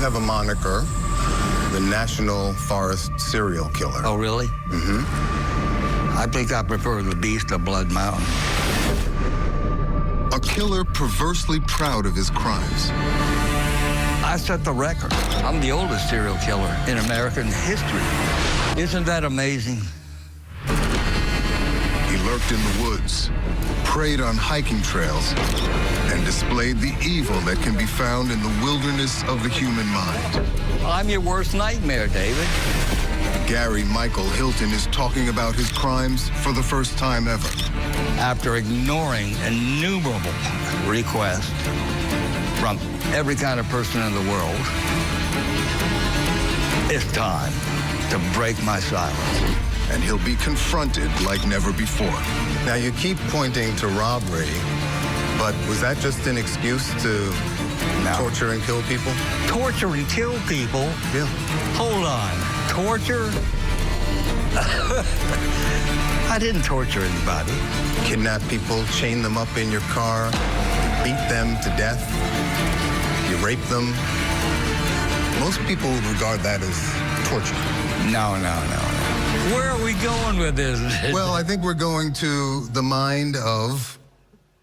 have a moniker, the National Forest Serial Killer. Oh, really? Mm-hmm. I think I prefer the Beast of Blood Mountain. A killer perversely proud of his crimes. I set the record. I'm the oldest serial killer in American history. Isn't that amazing? He lurked in the woods, preyed on hiking trails, and displayed the evil that can be found in the wilderness of the human mind. I'm your worst nightmare, David. Gary Michael Hilton is talking about his crimes for the first time ever. After ignoring innumerable requests from every kind of person in the world, it's time to break my silence. And he'll be confronted like never before. Now, you keep pointing to robbery, but was that just an excuse to torture and kill people? Torture and kill people? Yeah. Hold on. Torture? I didn't torture anybody. Kidnap people, chain them up in your car, beat them to death, you rape them. Most people would regard that as torture. No. Where are we going with this? Well, I think we're going to the mind of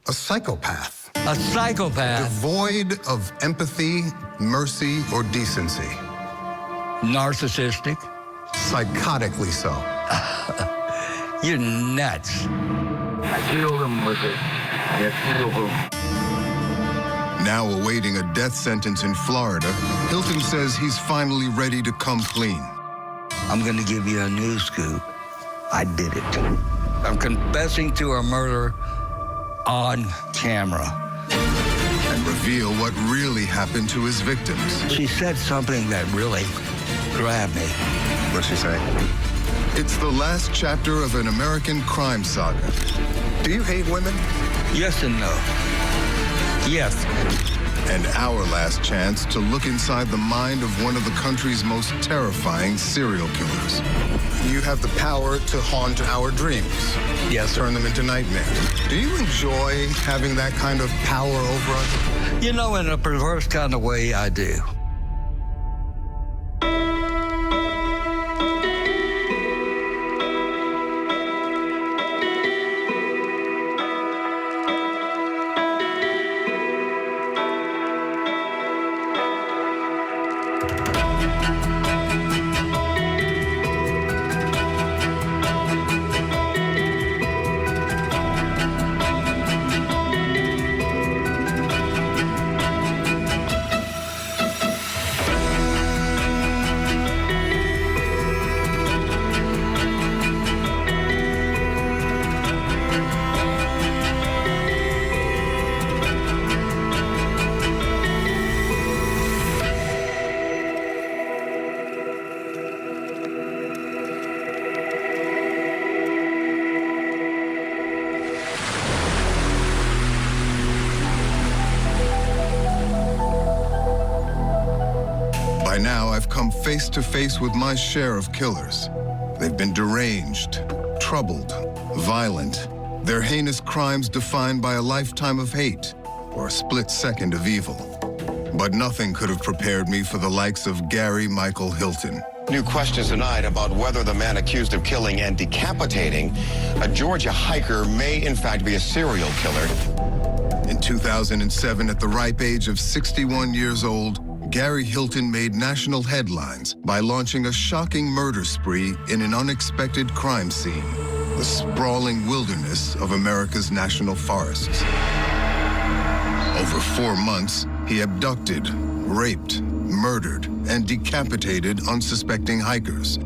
a psychopath. A psychopath? Devoid of empathy, mercy, or decency. Narcissistic? Psychotically so. You're nuts. I killed him with it. I killed him. Now awaiting a death sentence in Florida, Hilton says he's finally ready to come clean. I'm going to give you a news scoop. I did it. I'm confessing to a murder on camera. And reveal what really happened to his victims. She said something that really grabbed me. What'd she say? It's the last chapter of an American crime saga. Do you hate women? Yes and no. Yes. And our last chance to look inside the mind of one of the country's most terrifying serial killers. You have the power to haunt our dreams. Yes, sir. Turn them into nightmares. Do you enjoy having that kind of power over us? You know, in a perverse kind of way, I do. By now, I've come face to face with my share of killers. They've been deranged, troubled, violent. Their heinous crimes defined by a lifetime of hate or a split second of evil. But nothing could have prepared me for the likes of Gary Michael Hilton. New questions tonight about whether the man accused of killing and decapitating a Georgia hiker may in fact be a serial killer. In 2007, at the ripe age of 61 years old, Gary Hilton made national headlines by launching a shocking murder spree in an unexpected crime scene, the sprawling wilderness of America's national forests. Over 4 months, he abducted, raped, murdered, and decapitated unsuspecting hikers,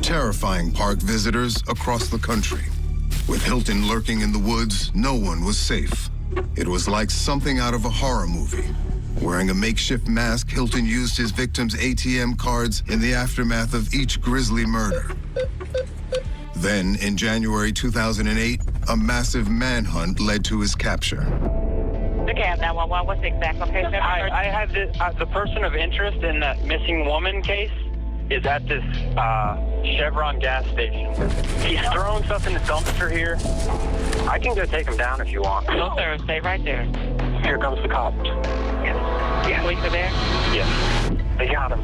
terrifying park visitors across the country. With Hilton lurking in the woods, no one was safe. It was like something out of a horror movie. Wearing a makeshift mask, Hilton used his victims' ATM cards in the aftermath of each grisly murder. Then, in January 2008, a massive manhunt led to his capture. Okay, 911, what's the exact location? I have the person of interest in that missing woman case is at this Chevron gas station. He's throwing stuff in the dumpster here. I can go take him down if you want. No, sir, stay right there. Here comes the cops. Yes. Police are there? Yes. They got him.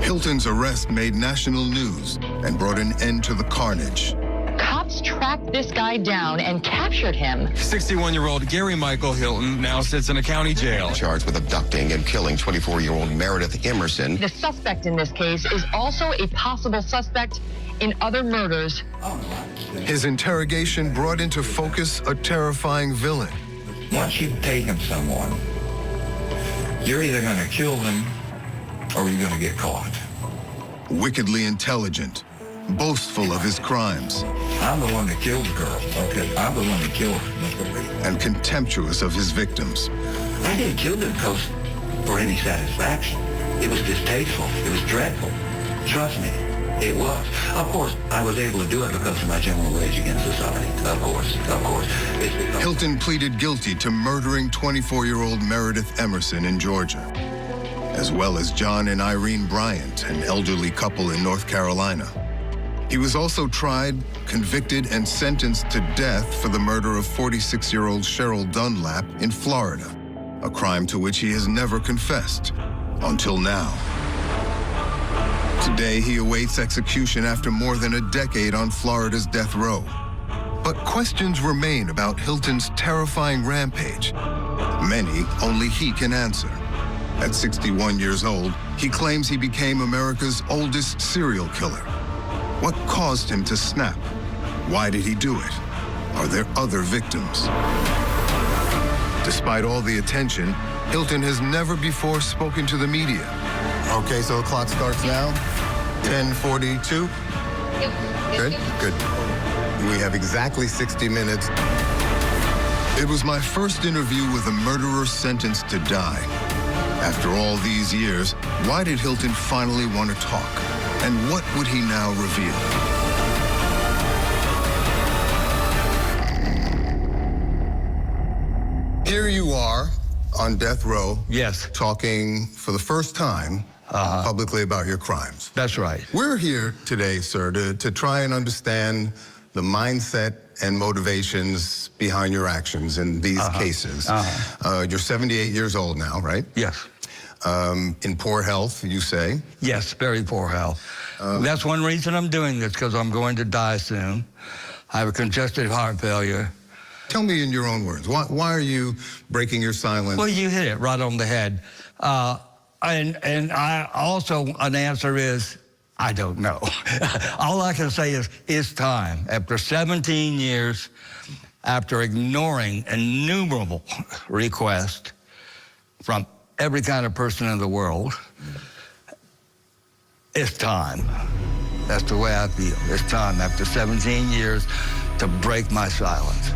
Hilton's arrest made national news and brought an end to the carnage. Cops tracked this guy down and captured him. 61-year-old Gary Michael Hilton now sits in a county jail. Charged with abducting and killing 24-year-old Meredith Emerson. The suspect in this case is also a possible suspect in other murders. His interrogation brought into focus a terrifying villain. Once you've taken someone, you're either going to kill them or you're going to get caught. Wickedly intelligent, boastful of his crimes, I'm the one that killed the girl, okay? I'm the one that killed her. and contemptuous of his victims. I didn't kill them because for any satisfaction. It was distasteful. It was dreadful. Trust me, it was. Of course, I was able to do it because of my general rage against society. Of course. It's because Hilton pleaded guilty to murdering 24-year-old Meredith Emerson in Georgia, as well as John and Irene Bryant, an elderly couple in North Carolina. He was also tried, convicted, and sentenced to death for the murder of 46-year-old Cheryl Dunlap in Florida, a crime to which he has never confessed, until now. Today, he awaits execution after more than a decade on Florida's death row. But questions remain about Hilton's terrifying rampage. Many only he can answer. At 61 years old, he claims he became America's oldest serial killer. What caused him to snap? Why did he do it? Are there other victims? Despite all the attention, Hilton has never before spoken to the media. Okay, so the clock starts now. 10:42. Good. We have exactly 60 minutes. It was my first interview with a murderer sentenced to die. After all these years, why did Hilton finally want to talk? And what would he now reveal? Here you are on death row. Yes, Talking for the first time publicly about your crimes. that's right. We're here today, sir, to try and understand the mindset and motivations behind your actions in these cases. You're 78 years old now, right? Yes. In poor health, you say. Yes, very poor health. That's one reason I'm doing this, because I'm going to die soon. I have a congestive heart failure. Tell me in your own words, why are you breaking your silence? Well, you hit it right on the head. And I also, an answer is, I don't know. All I can say is, it's time. After 17 years, after ignoring innumerable requests from every kind of person in the world, it's time. That's the way I feel. It's time, after 17 years, to break my silence.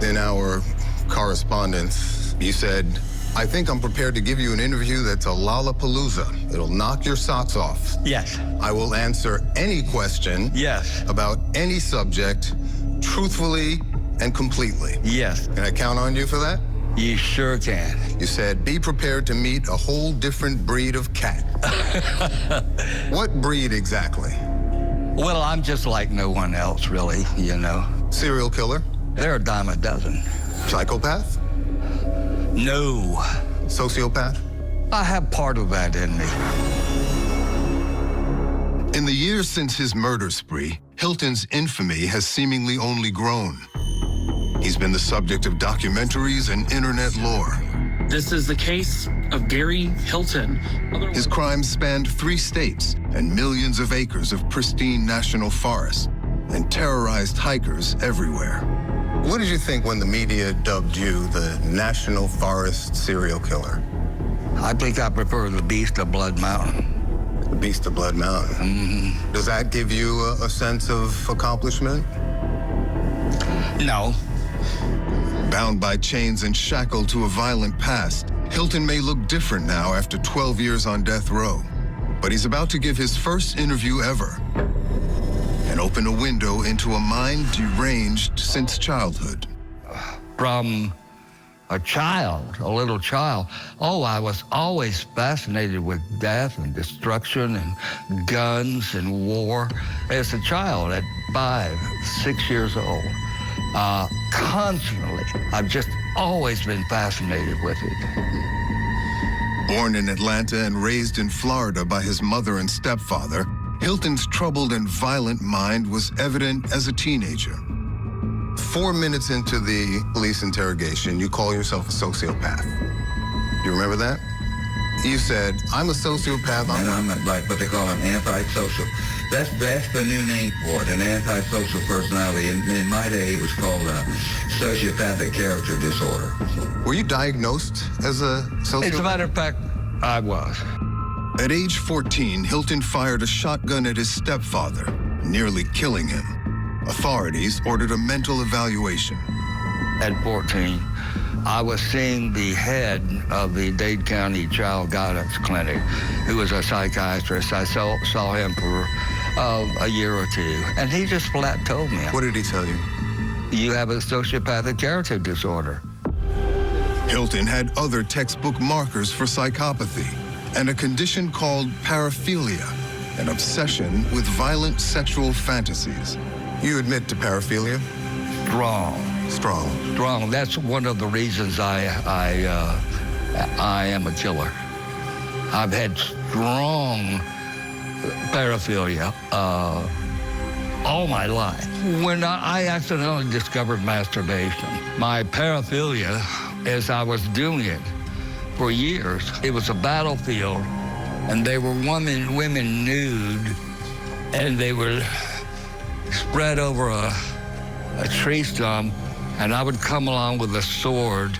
In our correspondence, you said, I think I'm prepared to give you an interview that's a lollapalooza. It'll knock your socks off. Yes. I will answer any question Yes. about any subject truthfully and completely. Yes. Can I count on you for that? You sure can. You said, be prepared to meet a whole different breed of cat. What breed exactly? Well, I'm just like no one else, really, you know. Serial killer? They're a dime a dozen. Psychopath? No. Sociopath? I have part of that in me. In the years since his murder spree, Hilton's infamy has seemingly only grown. He's been the subject of documentaries and internet lore. This is the case of Gary Hilton. His crimes spanned 3 states and millions of acres of pristine national forests and terrorized hikers everywhere. What did you think when the media dubbed you the National Forest serial killer? I think I prefer the Beast of Blood Mountain. The Beast of Blood Mountain. Mm-hmm. Does that give you a sense of accomplishment? No. Bound by chains and shackled to a violent past, Hilton may look different now after 12 years on death row. But he's about to give his first interview ever and open a window into a mind deranged since childhood. From a child, a little child, I was always fascinated with death and destruction and guns and war. As a child, at 5, 6 years old, constantly, I've just always been fascinated with it. Born in Atlanta and raised in Florida by his mother and stepfather, Hilton's troubled and violent mind was evident as a teenager. 4 minutes into the police interrogation, you call yourself a sociopath. You remember that? You said, I'm a sociopath. And I'm like what they call an antisocial. That's the new name for it, an antisocial personality. In my day, it was called a sociopathic character disorder. Were you diagnosed as a sociopath? As a matter of fact, I was. At age 14, Hilton fired a shotgun at his stepfather, nearly killing him. Authorities ordered a mental evaluation. At 14, I was seeing the head of the Dade County Child Guidance Clinic, who was a psychiatrist. I saw him for a year or two, and he just flat told me. What did he tell you? You have a sociopathic character disorder. Hilton had other textbook markers for psychopathy and a condition called paraphilia, an obsession with violent sexual fantasies. You admit to paraphilia? Strong. That's one of the reasons I am a killer. I've had strong paraphilia all my life. When I accidentally discovered masturbation, my paraphilia, as I was doing it for years, it was a battlefield, and they were women nude, and they were spread over a tree stump, and I would come along with a sword.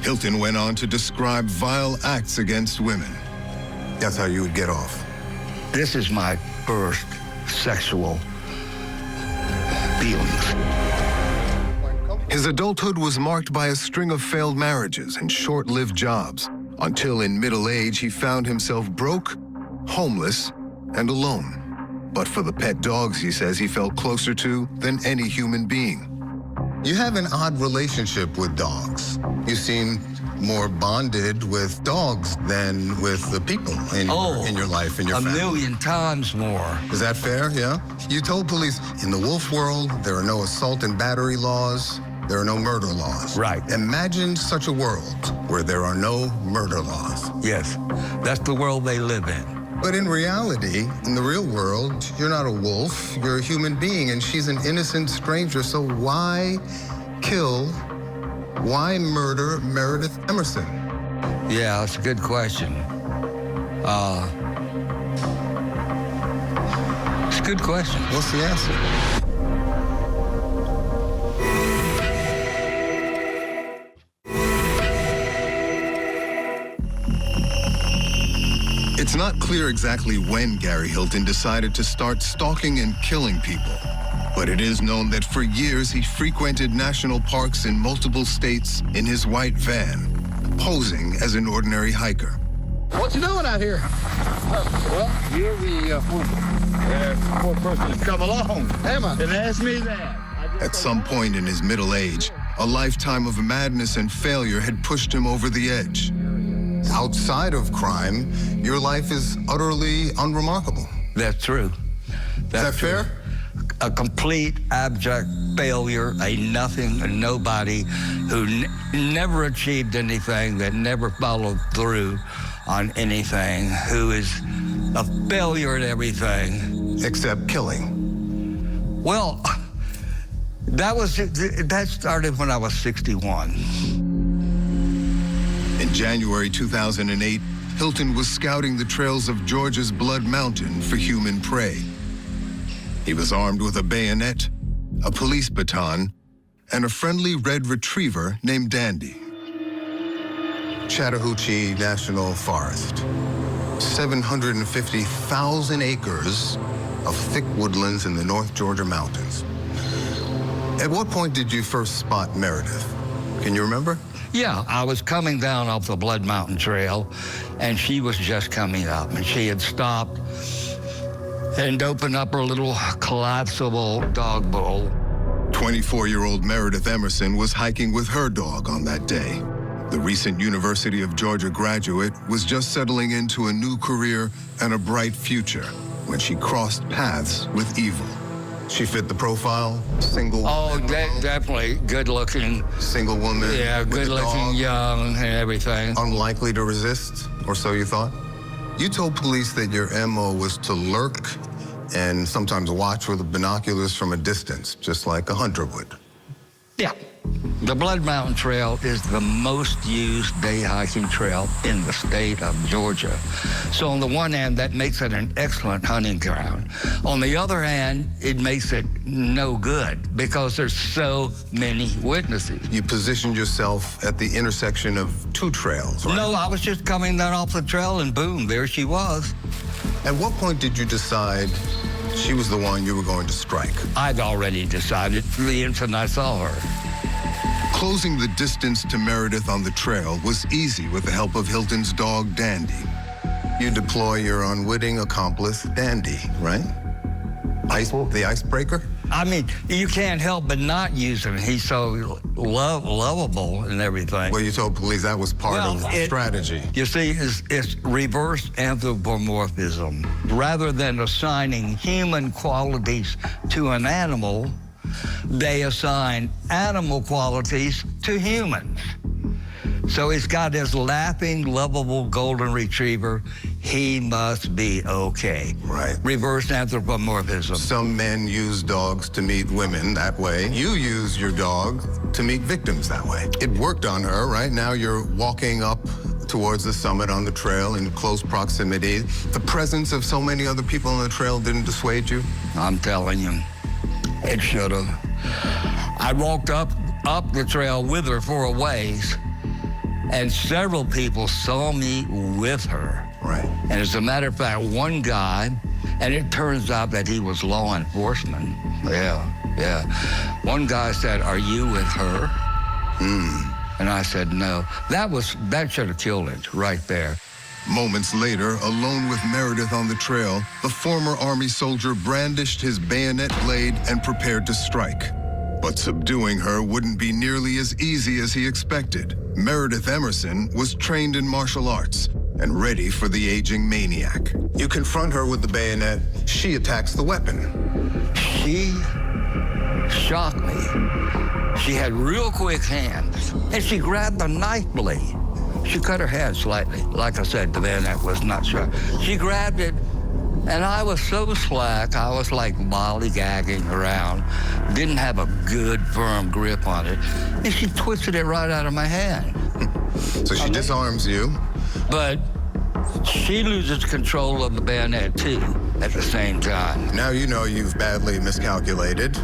Hilton went on to describe vile acts against women. That's how you would get off. This is my first sexual feelings. His adulthood was marked by a string of failed marriages and short-lived jobs, until in middle age he found himself broke, homeless, and alone. But for the pet dogs, he says, he felt closer to than any human being. You have an odd relationship with dogs. You seem more bonded with dogs than with the people in your life and your family. 1,000,000 times more. Is that fair? Yeah? You told police, in the wolf world, there are no assault and battery laws. There are no murder laws. Right. Imagine such a world where there are no murder laws. Yes, that's the world they live in. But in reality, in the real world, you're not a wolf, you're a human being, and she's an innocent stranger, so why murder Meredith Emerson? Yeah, that's a good question. It's a good question. What's the answer? It's not clear exactly when Gary Hilton decided to start stalking and killing people, but it is known that for years he frequented national parks in multiple states in his white van, posing as an ordinary hiker. What you doing out here? Well, you're the fourth person to come along. Am I? And ask me that. At some point in his middle age, a lifetime of madness and failure had pushed him over the edge. Outside of crime, your life is utterly unremarkable. That's true. Is that fair? A complete abject failure, a nothing, a nobody who never achieved anything, that never followed through on anything, who is a failure at everything. Except killing. Well, that started when I was 61. In January 2008, Hilton was scouting the trails of Georgia's Blood Mountain for human prey. He was armed with a bayonet, a police baton, and a friendly red retriever named Dandy. Chattahoochee National Forest. 750,000 acres of thick woodlands in the North Georgia mountains. At what point did you first spot Meredith? Can you remember? Yeah, I was coming down off the Blood Mountain Trail, and she was just coming up, and she had stopped and opened up her little collapsible dog bowl. 24-year-old Meredith Emerson was hiking with her dog on that day. The recent University of Georgia graduate was just settling into a new career and a bright future when she crossed paths with evil. She fit the profile, single woman. Oh, definitely good-looking. Single woman. Yeah, good-looking, young, and everything. Unlikely to resist? or so you thought? You told police that your MO was to lurk and sometimes watch with binoculars from a distance, just like a hunter would. Yeah. The Blood Mountain Trail is the most used day hiking trail in the state of Georgia. So on the one hand, that makes it an excellent hunting ground. On the other hand, it makes it no good because there's so many witnesses. You positioned yourself at the intersection of two trails, right? No, I was just coming down off the trail and boom, there she was. At what point did you decide she was the one you were going to strike? I'd already decided the instant I saw her. Closing the distance to Meredith on the trail was easy with the help of Hilton's dog, Dandy. You deploy your unwitting accomplice, Dandy, right? The icebreaker? I mean, you can't help but not use him. He's so lovable and everything. Well, you told police that was part of the strategy. You see, it's reverse anthropomorphism. Rather than assigning human qualities to an animal, they assign animal qualities to humans. So he's got his laughing, lovable golden retriever. He must be okay. Right. Reverse anthropomorphism. Some men use dogs to meet women that way. You use your dog to meet victims that way. It worked on her, right? Now you're walking up towards the summit on the trail in close proximity. The presence of so many other people on the trail didn't dissuade you? I'm telling you, it should have. I walked up the trail with her for a ways, and several people saw me with her. Right. And as a matter of fact, one guy, and it turns out that he was law enforcement. Yeah. One guy said, "Are you with her?" And I said, "No." That should have killed it right there. Moments later, alone with Meredith on the trail, the former Army soldier brandished his bayonet blade and prepared to strike. But subduing her wouldn't be nearly as easy as he expected. Meredith Emerson was trained in martial arts and ready for the aging maniac. You confront her with the bayonet. She attacks the weapon. She shocked me. She had real quick hands, and she grabbed the knife blade. She cut her hand slightly. Like I said, the bayonet was not sharp. She grabbed it, and I was so slack, I was like lollygagging around. Didn't have a good, firm grip on it. And she twisted it right out of my hand. So she disarms you. But she loses control of the bayonet, too, at the same time. Now you know you've badly miscalculated.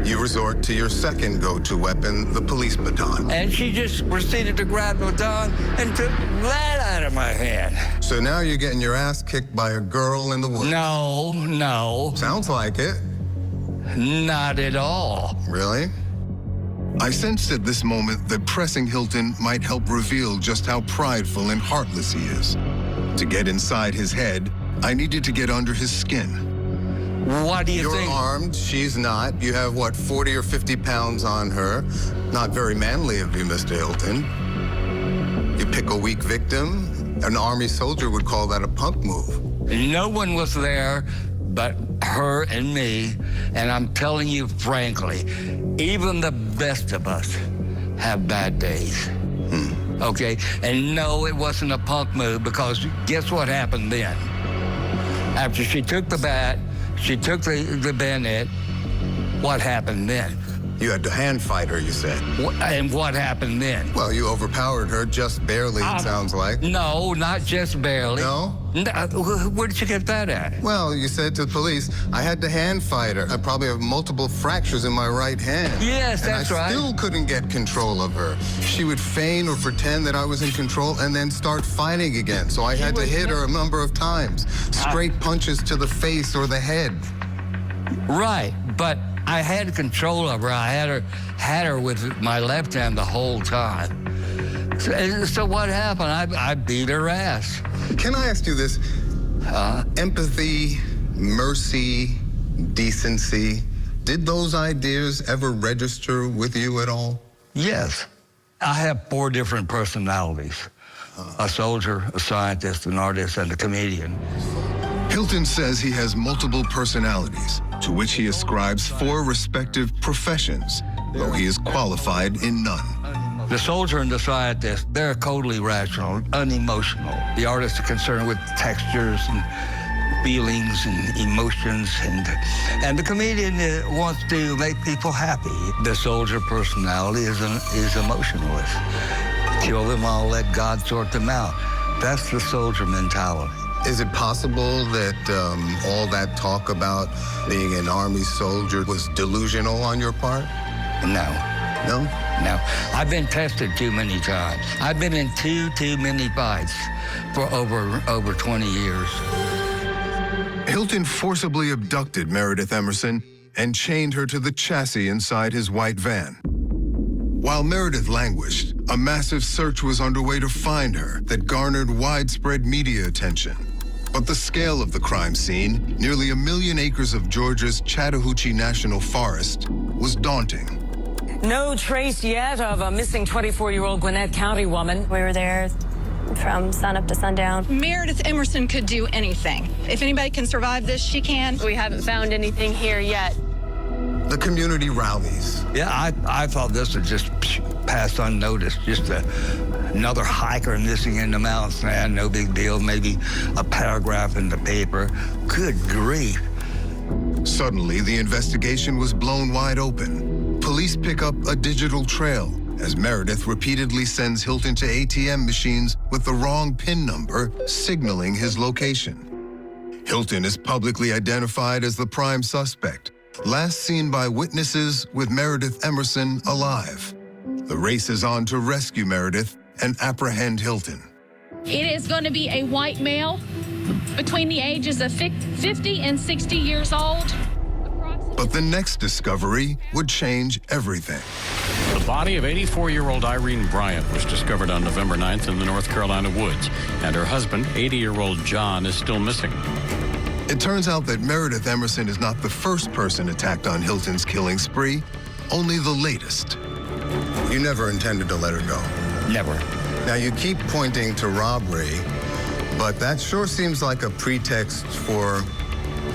You resort to your second go-to weapon, the police baton. And she just proceeded to grab the baton and took that out of my hand. So now you're getting your ass kicked by a girl in the woods. No. Sounds like it. Not at all. Really? I sensed at this moment that pressing Hilton might help reveal just how prideful and heartless he is. To get inside his head, I needed to get under his skin. What do you think? You're armed, she's not. You have, 40 or 50 pounds on her. Not very manly of you, Mr. Hilton. You pick a weak victim. An Army soldier would call that a punk move. No one was there but her and me, and I'm telling you frankly, even the best of us have bad days. Okay? And no, it wasn't a punk move, because guess what happened then? After she took the bat, she took the bayonet, what happened then? You had to hand fight her, you said. And what happened then? Well, you overpowered her just barely, it sounds like. No, not just barely. No? Where did you get that at? Well, you said to the police, I had to hand fight her. I probably have multiple fractures in my right hand. Yes, that's right. And I still couldn't get control of her. She would feign or pretend that I was in control and then start fighting again. So I had to hit her a number of times. Straight punches to the face or the head. Right, but I had control of her. I had her with my left hand the whole time. So what happened? I beat her ass. Can I ask you this? Empathy, mercy, decency, did those ideas ever register with you at all? Yes. I have 4 different personalities. A soldier, a scientist, an artist, and a comedian. Hilton says he has multiple personalities, to which he ascribes 4 respective professions, though he is qualified in none. The soldier and the scientist, they're totally rational, unemotional. The artists are concerned with textures and feelings and emotions, and the comedian wants to make people happy. The soldier personality is emotionless. Kill them all, let God sort them out. That's the soldier mentality. Is it possible that all that talk about being an Army soldier was delusional on your part? No. No? No. I've been tested too many times. I've been in too many fights for over 20 years. Hilton forcibly abducted Meredith Emerson and chained her to the chassis inside his white van. While Meredith languished, a massive search was underway to find her that garnered widespread media attention. But the scale of the crime scene, nearly 1 million acres of Georgia's Chattahoochee National Forest, was daunting. No trace yet of a missing 24-year-old Gwinnett County woman. We were there from sunup to sundown. Meredith Emerson could do anything. If anybody can survive this, she can. We haven't found anything here yet. The community rallies. Yeah, I thought this would just pass unnoticed. Just another hiker missing in the mountains. Man, no big deal. Maybe a paragraph in the paper. Good grief. Suddenly, the investigation was blown wide open. Police pick up a digital trail as Meredith repeatedly sends Hilton to ATM machines with the wrong PIN number, signaling his location. Hilton is publicly identified as the prime suspect, last seen by witnesses with Meredith Emerson alive. The race is on to rescue Meredith and apprehend Hilton. It is going to be a white male between the ages of 50 and 60 years old. But the next discovery would change everything. The body of 84-year-old Irene Bryant was discovered on November 9th in the North Carolina woods, and her husband, 80-year-old John, is still missing. It turns out that Meredith Emerson is not the first person attacked on Hilton's killing spree, only the latest. You never intended to let her go. Never. Now, you keep pointing to robbery, but that sure seems like a pretext for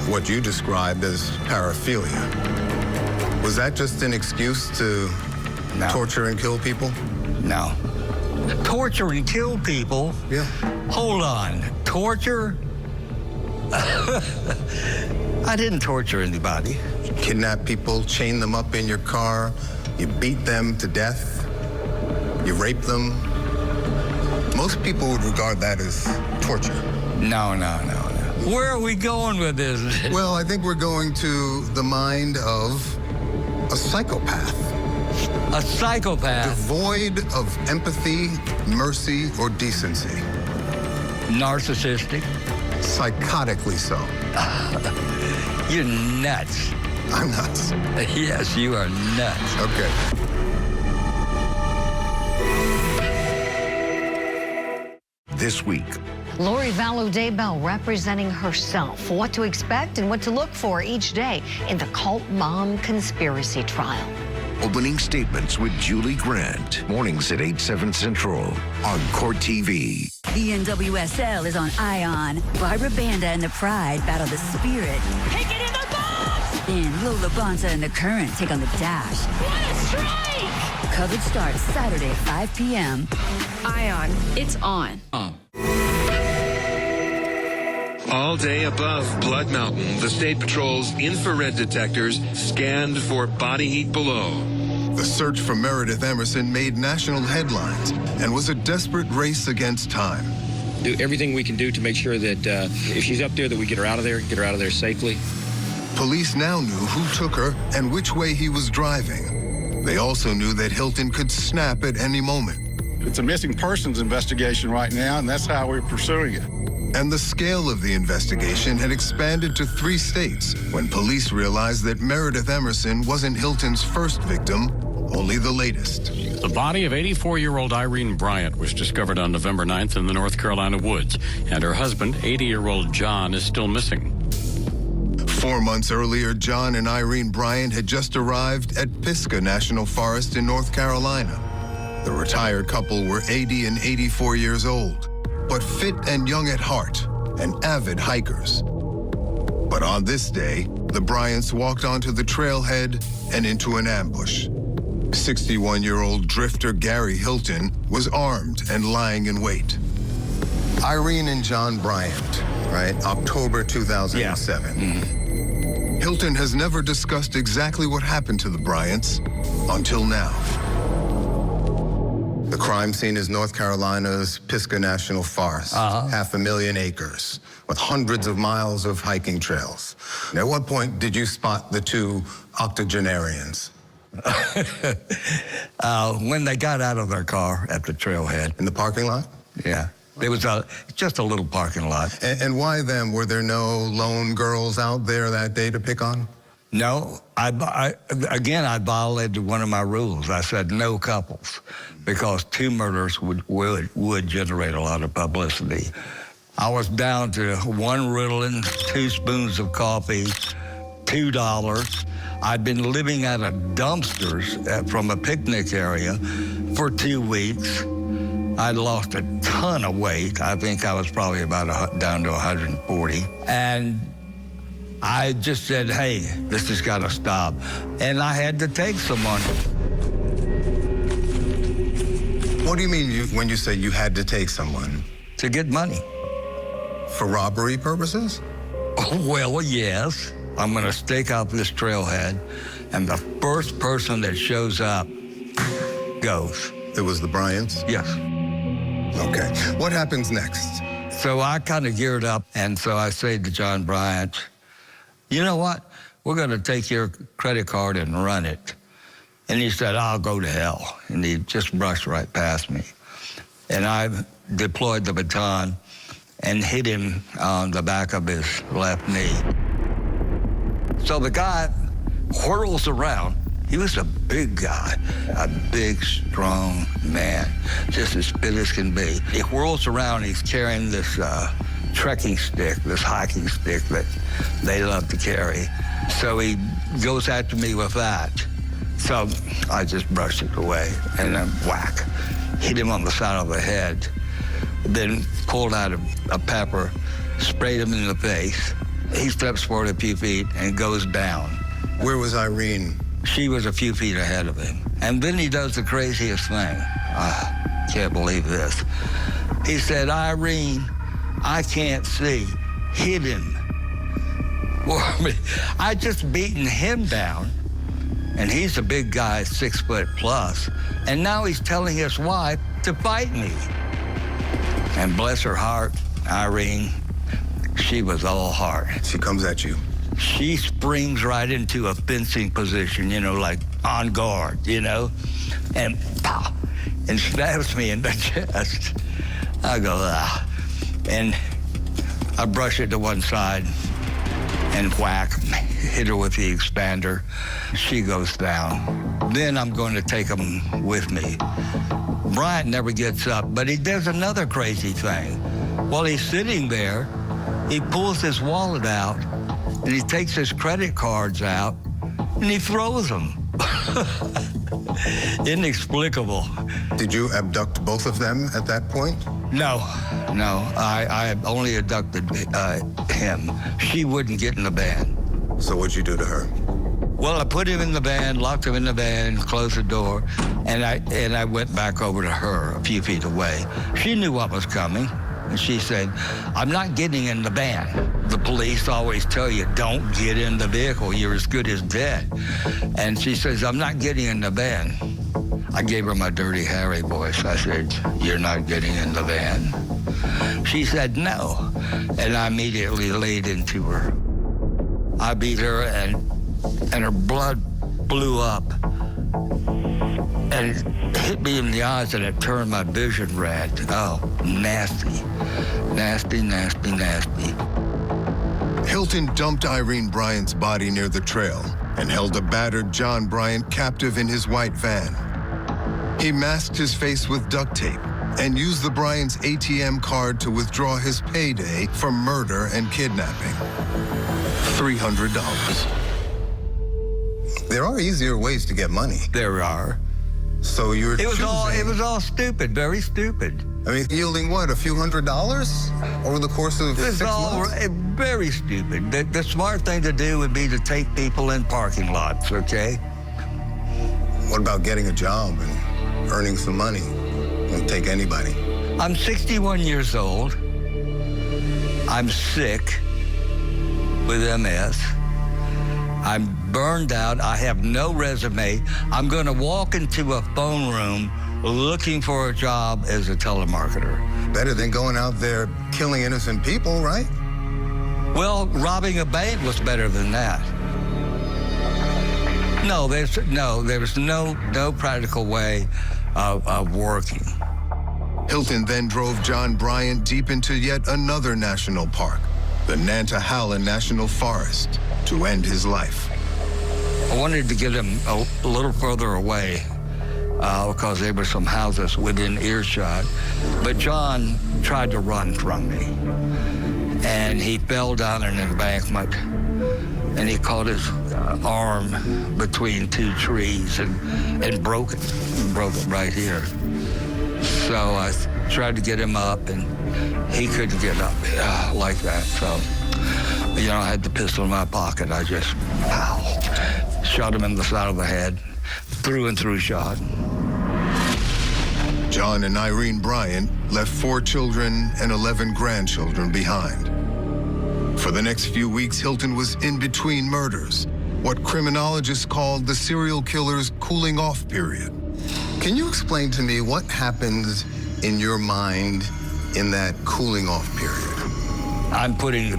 what you described as paraphilia. Was that just an excuse to torture and kill people? No. Torture and kill people? Yeah. Hold on. Torture? I didn't torture anybody. You kidnap people, chain them up in your car, you beat them to death, you rape them. Most people would regard that as torture. No. Where are we going with this? Well, I think we're going to the mind of a psychopath. A psychopath? Devoid of empathy, mercy, or decency. Narcissistic? Psychotically so. You're nuts. I'm nuts. Yes, you are nuts. Okay. This week, Lori Vallow Daybell representing herself. What to expect and what to look for each day in the cult mom conspiracy trial. Opening statements with Julie Grant. Mornings at 8/7 Central on Court TV. The NWSL is on Ion. Barbara Banda and the Pride battle the Spirit. Take it in the box! And Lola Bonta and the Current take on the Dash. What a strike! Coverage starts Saturday at 5 p.m. Ion, it's on. All day above Blood Mountain, the State Patrol's infrared detectors scanned for body heat below. The search for Meredith Emerson made national headlines and was a desperate race against time. Do everything we can do to make sure that if she's up there, that we get her out of there safely. Police now knew who took her and which way he was driving. They also knew that Hilton could snap at any moment. It's a missing persons investigation right now, and that's how we're pursuing it. And the scale of the investigation had expanded to 3 states when police realized that Meredith Emerson wasn't Hilton's first victim, only the latest. The body of 84-year-old Irene Bryant was discovered on November 9th in the North Carolina woods, and her husband, 80-year-old John, is still missing. 4 months earlier, John and Irene Bryant had just arrived at Pisgah National Forest in North Carolina. The retired couple were 80 and 84 years old, but fit and young at heart and avid hikers. But on this day, the Bryants walked onto the trailhead and into an ambush. 61-year-old drifter Gary Hilton was armed and lying in wait. Irene and John Bryant, right? October 2007. Hilton has never discussed exactly what happened to the Bryants until now. The crime scene is North Carolina's Pisgah National Forest, 500,000 acres, with hundreds of miles of hiking trails. At what point did you spot the two octogenarians? When they got out of their car at the trailhead. In the parking lot? Yeah. It was just a little parking lot. And why them? Were there no lone girls out there that day to pick on? No. I violated one of my rules. I said no couples, because two murders would generate a lot of publicity. I was down to one Ritalin, 2 spoons of coffee, $2. I'd been living out of dumpsters from a picnic area for 2 weeks. I'd lost a ton of weight. I think I was probably about down to 140. And I just said, hey, this has got to stop. And I had to take someone. What do you mean when you say you had to take someone? To get money. For robbery purposes? Well, yes. I'm going to stake out this trailhead, and the first person that shows up goes. It was the Bryants? Yes. Okay. What happens next? So I kind of geared up, and so I said to John Bryant, you know what? We're going to take your credit card and run it. And he said, I'll go to hell. And he just brushed right past me. And I deployed the baton and hit him on the back of his left knee. So the guy whirls around. He was a big guy, a big, strong man, just as fit as can be. He whirls around, he's carrying this trekking stick, this hiking stick that they love to carry. So he goes after me with that. So I just brushed it away, and then whack, hit him on the side of the head, then pulled out a pepper, sprayed him in the face. He steps forward a few feet and goes down. Where was Irene? She was a few feet ahead of him. And then he does the craziest thing. I can't believe this. He said, Irene, I can't see. Hit him. Well, I just beaten him down. And he's a big guy, 6 foot plus. And now he's telling his wife to fight me. And bless her heart, Irene, she was all heart. She comes at you. She springs right into a fencing position, you know, like on guard, you know, and pop, and stabs me in the chest. I go, ah. And I brush it to one side and whack, hit her with the expander. She goes down. Then I'm going to take him with me. Bryant never gets up, but he does another crazy thing. While he's sitting there, he pulls his wallet out, and he takes his credit cards out, and he throws them. Inexplicable. Did you abduct both of them at that point? No. I only abducted him. She wouldn't get in the van. So what'd you do to her? Well, I put him in the van, locked him in the van, closed the door, and I went back over to her a few feet away. She knew what was coming. And she said, I'm not getting in the van. The police always tell you, don't get in the vehicle. You're as good as dead. And she says, I'm not getting in the van. I gave her my Dirty Harry voice. I said, you're not getting in the van. She said, no. And I immediately laid into her. I beat her, and her blood blew up. And it hit me in the eyes, and it turned my vision red. Oh, nasty. Nasty, nasty, nasty. Hilton dumped Irene Bryant's body near the trail and held a battered John Bryant captive in his white van. He masked his face with duct tape and used the Bryant's ATM card to withdraw his payday for murder and kidnapping. $300. There are easier ways to get money. There are. So you're It was all stupid, very stupid. I mean, yielding what, a few $100s over the course of 6 months? Very stupid. The smart thing to do would be to take people in parking lots, okay? What about getting a job and earning some money? Won't take anybody. I'm 61 years old. I'm sick with MS. I'm burned out. I have no resume. I'm going to walk into a phone room looking for a job as a telemarketer. Better than going out there killing innocent people, right? Well, robbing a bank was better than that. No, there's no practical way of working. Hilton then drove John Bryant deep into yet another national park, the Nantahala National Forest, to end his life. I wanted to get him a little further away because there were some houses within earshot. But John tried to run from me, and he fell down an embankment, and he caught his arm between two trees and broke it right here. So I tried to get him up, and he couldn't get up like that. So, I had the pistol in my pocket. I just shot him in the side of the head, through and through shot. John and Irene Bryant left 4 children and 11 grandchildren behind. For the next few weeks, Hilton was in between murders, what criminologists called the serial killer's cooling off period. Can you explain to me what happens in your mind in that cooling off period? I'm putting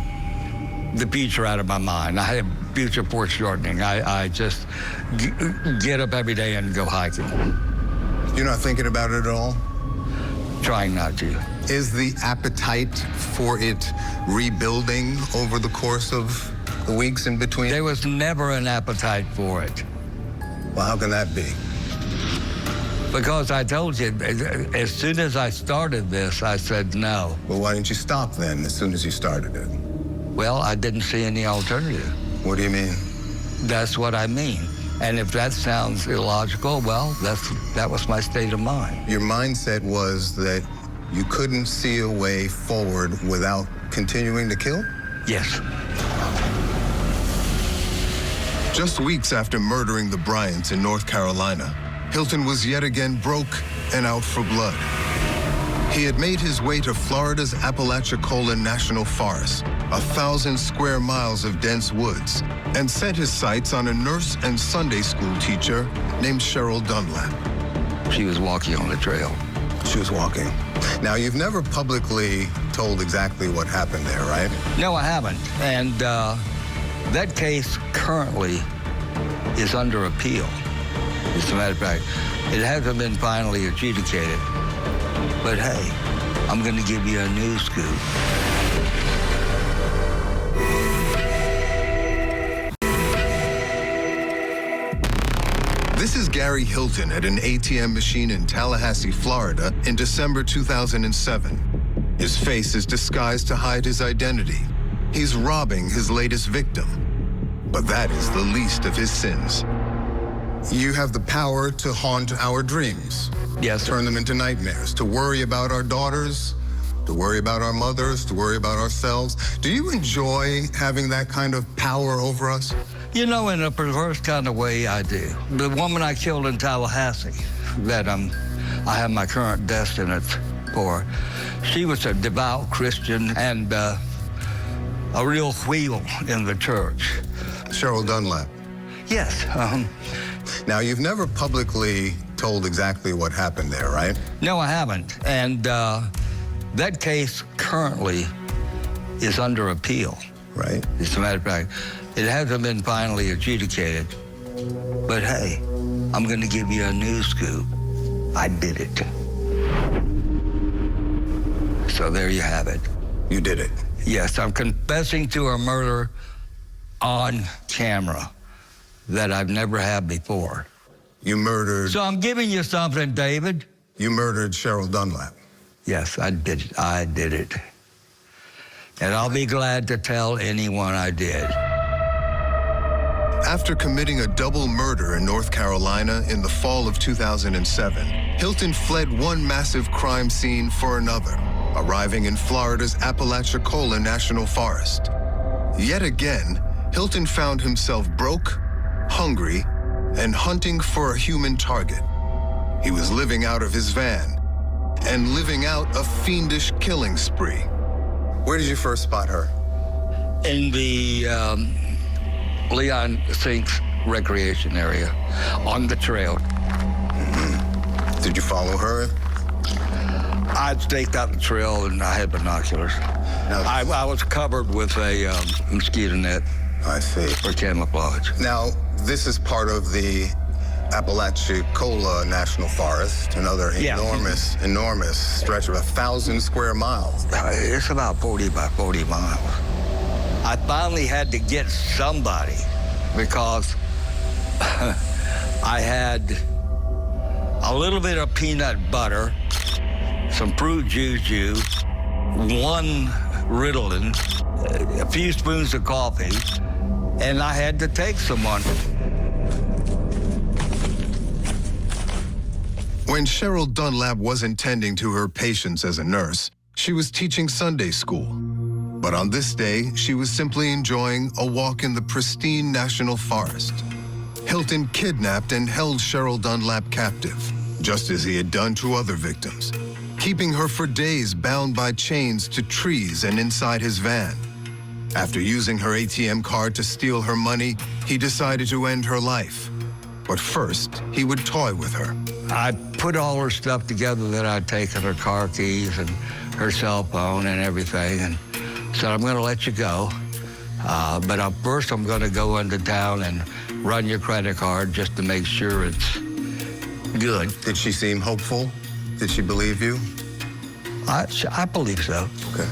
the future out of my mind. I have future foreshortening. I just get up every day and go hiking. You're not thinking about it at all? Trying not to. Is the appetite for it rebuilding over the course of the weeks in between? There was never an appetite for it. Well, how can that be? Because I told you, as soon as I started this, I said no. Well, why didn't you stop then, as soon as you started it? Well, I didn't see any alternative. What do you mean? That's what I mean. And if that sounds illogical, well, that was my state of mind. Your mindset was that you couldn't see a way forward without continuing to kill? Yes. Just weeks after murdering the Bryants in North Carolina, Hilton was yet again broke and out for blood. He had made his way to Florida's Apalachicola National Forest, 1,000 square miles of dense woods, and set his sights on a nurse and Sunday school teacher named Cheryl Dunlap. She was walking on the trail. She was walking. Now, you've never publicly told exactly what happened there, right? No, I haven't. And that case currently is under appeal. As a matter of fact, it hasn't been finally adjudicated. But hey, I'm going to give you a new scoop. This is Gary Hilton at an ATM machine in Tallahassee, Florida in December 2007. His face is disguised to hide his identity. He's robbing his latest victim. But that is the least of his sins. You have the power to haunt our dreams. Yes, sir. Turn them into nightmares, to worry about our daughters, to worry about our mothers, to worry about ourselves. Do you enjoy having that kind of power over us? You know, in a perverse kind of way, I do. The woman I killed in Tallahassee, that I have my current death sentence for, she was a devout Christian and a real wheel in the church. Cheryl Dunlap? Yes. Now, you've never publicly told exactly what happened there, right? No, I haven't. And that case currently is under appeal. Right. As a matter of fact, it hasn't been finally adjudicated. But hey, I'm going to give you a new scoop. I did it. So there you have it. You did it? Yes, I'm confessing to a murder on camera that I've never had before. You murdered... So I'm giving you something, David. You murdered Cheryl Dunlap. Yes, I did it. I did it. And I'll be glad to tell anyone I did. After committing a double murder in North Carolina in the fall of 2007, Hilton fled one massive crime scene for another, arriving in Florida's Apalachicola National Forest. Yet again, Hilton found himself broke, hungry, and hunting for a human target. He was living out of his van and living out a fiendish killing spree. Where did you first spot her? In the Leon Sinks recreation area on the trail. Mm-hmm. Did you follow her? I staked out the trail and I had binoculars. I was covered with a mosquito net. I see. For camouflage. Now, this is part of the Apalachicola National Forest, another enormous stretch of 1,000 square miles. It's about 40 by 40 miles. I finally had to get somebody because I had a little bit of peanut butter, some fruit juju, one Ritalin, a few spoons of coffee, and I had to take someone. When Cheryl Dunlap wasn't tending to her patients as a nurse, she was teaching Sunday school. But on this day, she was simply enjoying a walk in the pristine national forest. Hilton kidnapped and held Cheryl Dunlap captive, just as he had done to other victims, keeping her for days bound by chains to trees and inside his van. After using her ATM card to steal her money, he decided to end her life. But first, he would toy with her. I put all her stuff together that I'd taken, her car keys and her cell phone and everything, and said, I'm going to let you go. But first, I'm going to go into town and run your credit card just to make sure it's good. Did she seem hopeful? Did she believe you? I believe so. Okay.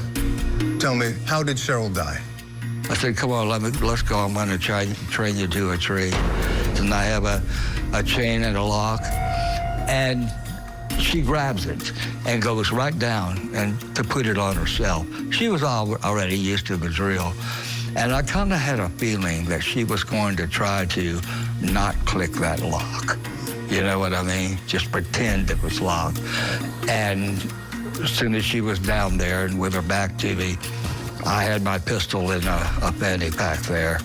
Tell me, how did Cheryl die? I said, come on, let's go. I'm going to train you to a tree. And I have a chain and a lock. And she grabs it and goes right down and to put it on herself. She was already used to the drill. And I kind of had a feeling that she was going to try to not click that lock. You know what I mean? Just pretend it was locked. And as soon as she was down there and with her back to me, I had my pistol in a fanny pack there,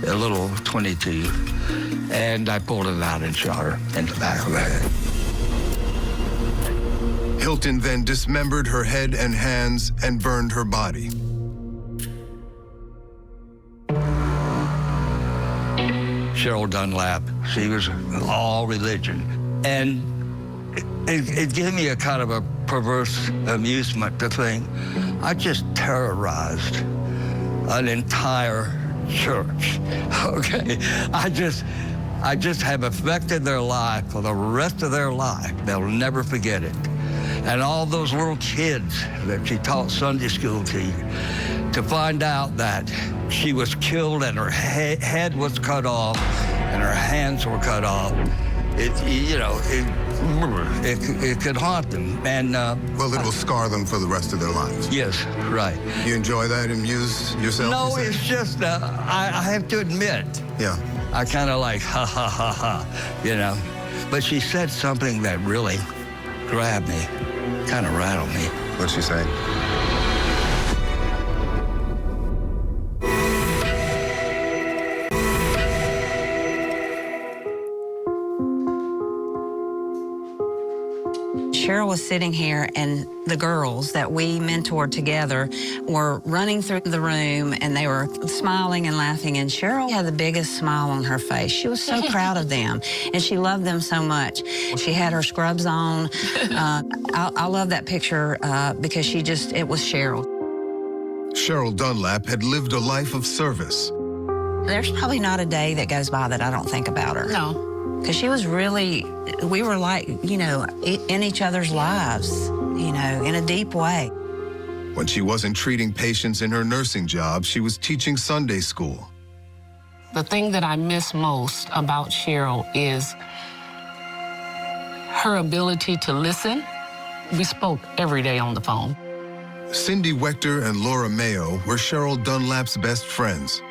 a little .22, and I pulled it out and shot her in the back of the head. Hilton then dismembered her head and hands and burned her body. Cheryl Dunlap, she was all religion. And it gave me a kind of a perverse amusement to think I just terrorized an entire church, okay? I just have affected their life for the rest of their life. They'll never forget it. And all those little kids that she taught Sunday school to find out that she was killed and her head was cut off and her hands were cut off, it could haunt them. And well, it will scar them for the rest of their lives. Yes, right. You enjoy that, amuse yourself? No, it's just, I have to admit. Yeah. I kind of like, ha, ha, ha, ha, you know. But she said something that really grabbed me, kind of rattled me. What'd she say? Cheryl was sitting here, and the girls that we mentored together were running through the room, and they were smiling and laughing, and Cheryl had the biggest smile on her face. She was so proud of them, and she loved them so much. She had her scrubs on. I love that picture because it was Cheryl. Cheryl Dunlap had lived a life of service. There's probably not a day that goes by that I don't think about her. No. Because she was really, we were like, in each other's lives, in a deep way. When she wasn't treating patients in her nursing job, she was teaching Sunday school. The thing that I miss most about Cheryl is her ability to listen. We spoke every day on the phone. Cindy Wechter and Laura Mayo were Cheryl Dunlap's best friends.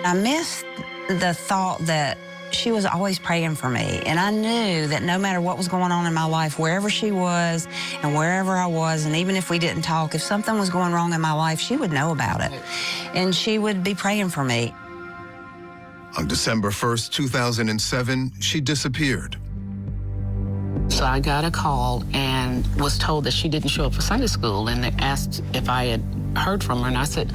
I miss the thought that she was always praying for me. And I knew that no matter what was going on in my life, wherever she was and wherever I was, and even if we didn't talk, if something was going wrong in my life, she would know about it. And she would be praying for me. On December 1st, 2007, she disappeared. So I got a call and was told that she didn't show up for Sunday school, and they asked if I had heard from her, and I said,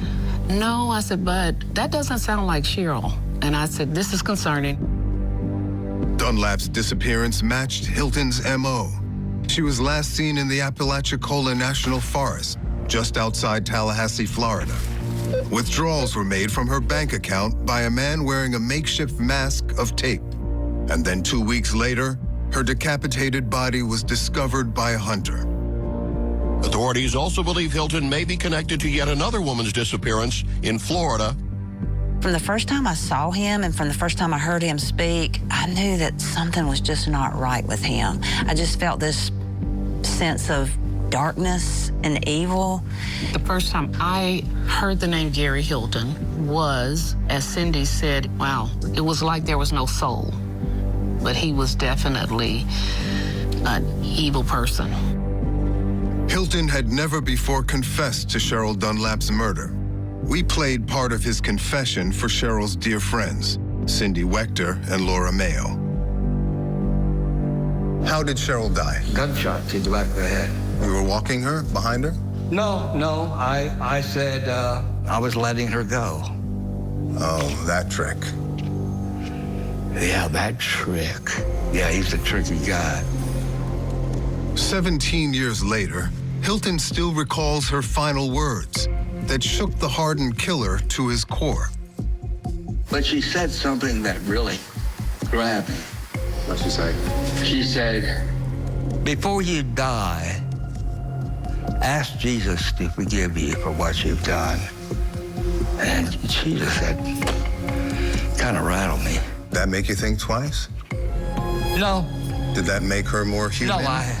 no. I said, but that doesn't sound like Cheryl. And I said, this is concerning. Dunlap's disappearance matched Hilton's M.O. She was last seen in the Apalachicola National Forest, just outside Tallahassee, Florida. Withdrawals were made from her bank account by a man wearing a makeshift mask of tape. And then 2 weeks later, her decapitated body was discovered by a hunter. Authorities also believe Hilton may be connected to yet another woman's disappearance in Florida. From the first time I saw him and from the first time I heard him speak, I knew that something was just not right with him. I just felt this sense of darkness and evil. The first time I heard the name Gary Hilton was, as Cindy said, wow, it was like there was no soul. But he was definitely an evil person. Hilton had never before confessed to Cheryl Dunlap's murder. We played part of his confession for Cheryl's dear friends, Cindy Wechter and Laura Mayo. How did Cheryl die? Gunshot to the back of the head. You were walking her, behind her? No, I said I was letting her go. Oh, that trick. Yeah, that trick. Yeah, he's a tricky guy. 17 years later, Hilton still recalls her final words that shook the hardened killer to his core. But she said something that really grabbed me. What'd she say? She said, before you die, ask Jesus to forgive you for what you've done. And Jesus said, kind of rattled me. That make you think twice? No. Did that make her more human? No,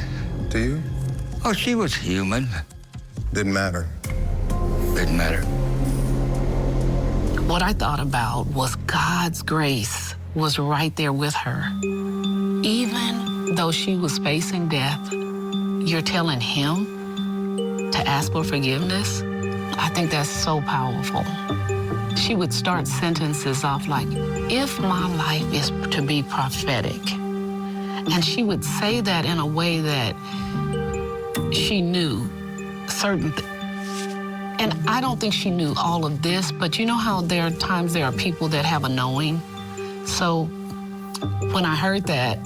Do you? Oh, she was human. Didn't matter. Didn't matter. What I thought about was God's grace was right there with her. Even though she was facing death, you're telling him to ask for forgiveness? I think that's so powerful. She would start sentences off like, if my life is to be prophetic. And she would say that in a way that she knew certain things. And I don't think she knew all of this, but you know how there are times there are people that have a knowing? So when I heard that,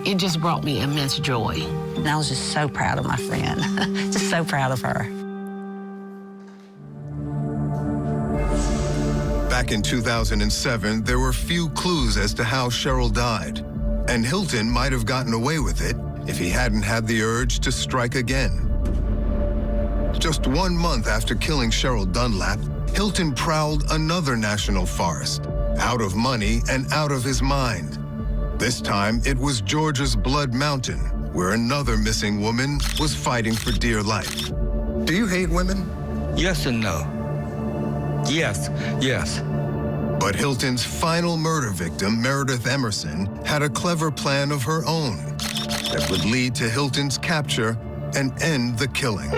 it just brought me immense joy. And I was just so proud of my friend, just so proud of her. Back in 2007, there were few clues as to how Cheryl died, and Hilton might have gotten away with it if he hadn't had the urge to strike again. Just 1 month after killing Cheryl Dunlap, Hilton prowled another national forest, out of money and out of his mind. This time, it was Georgia's Blood Mountain, where another missing woman was fighting for dear life. Do you hate women? Yes and no. Yes. But Hilton's final murder victim, Meredith Emerson, had a clever plan of her own that would lead to Hilton's capture and end the killing.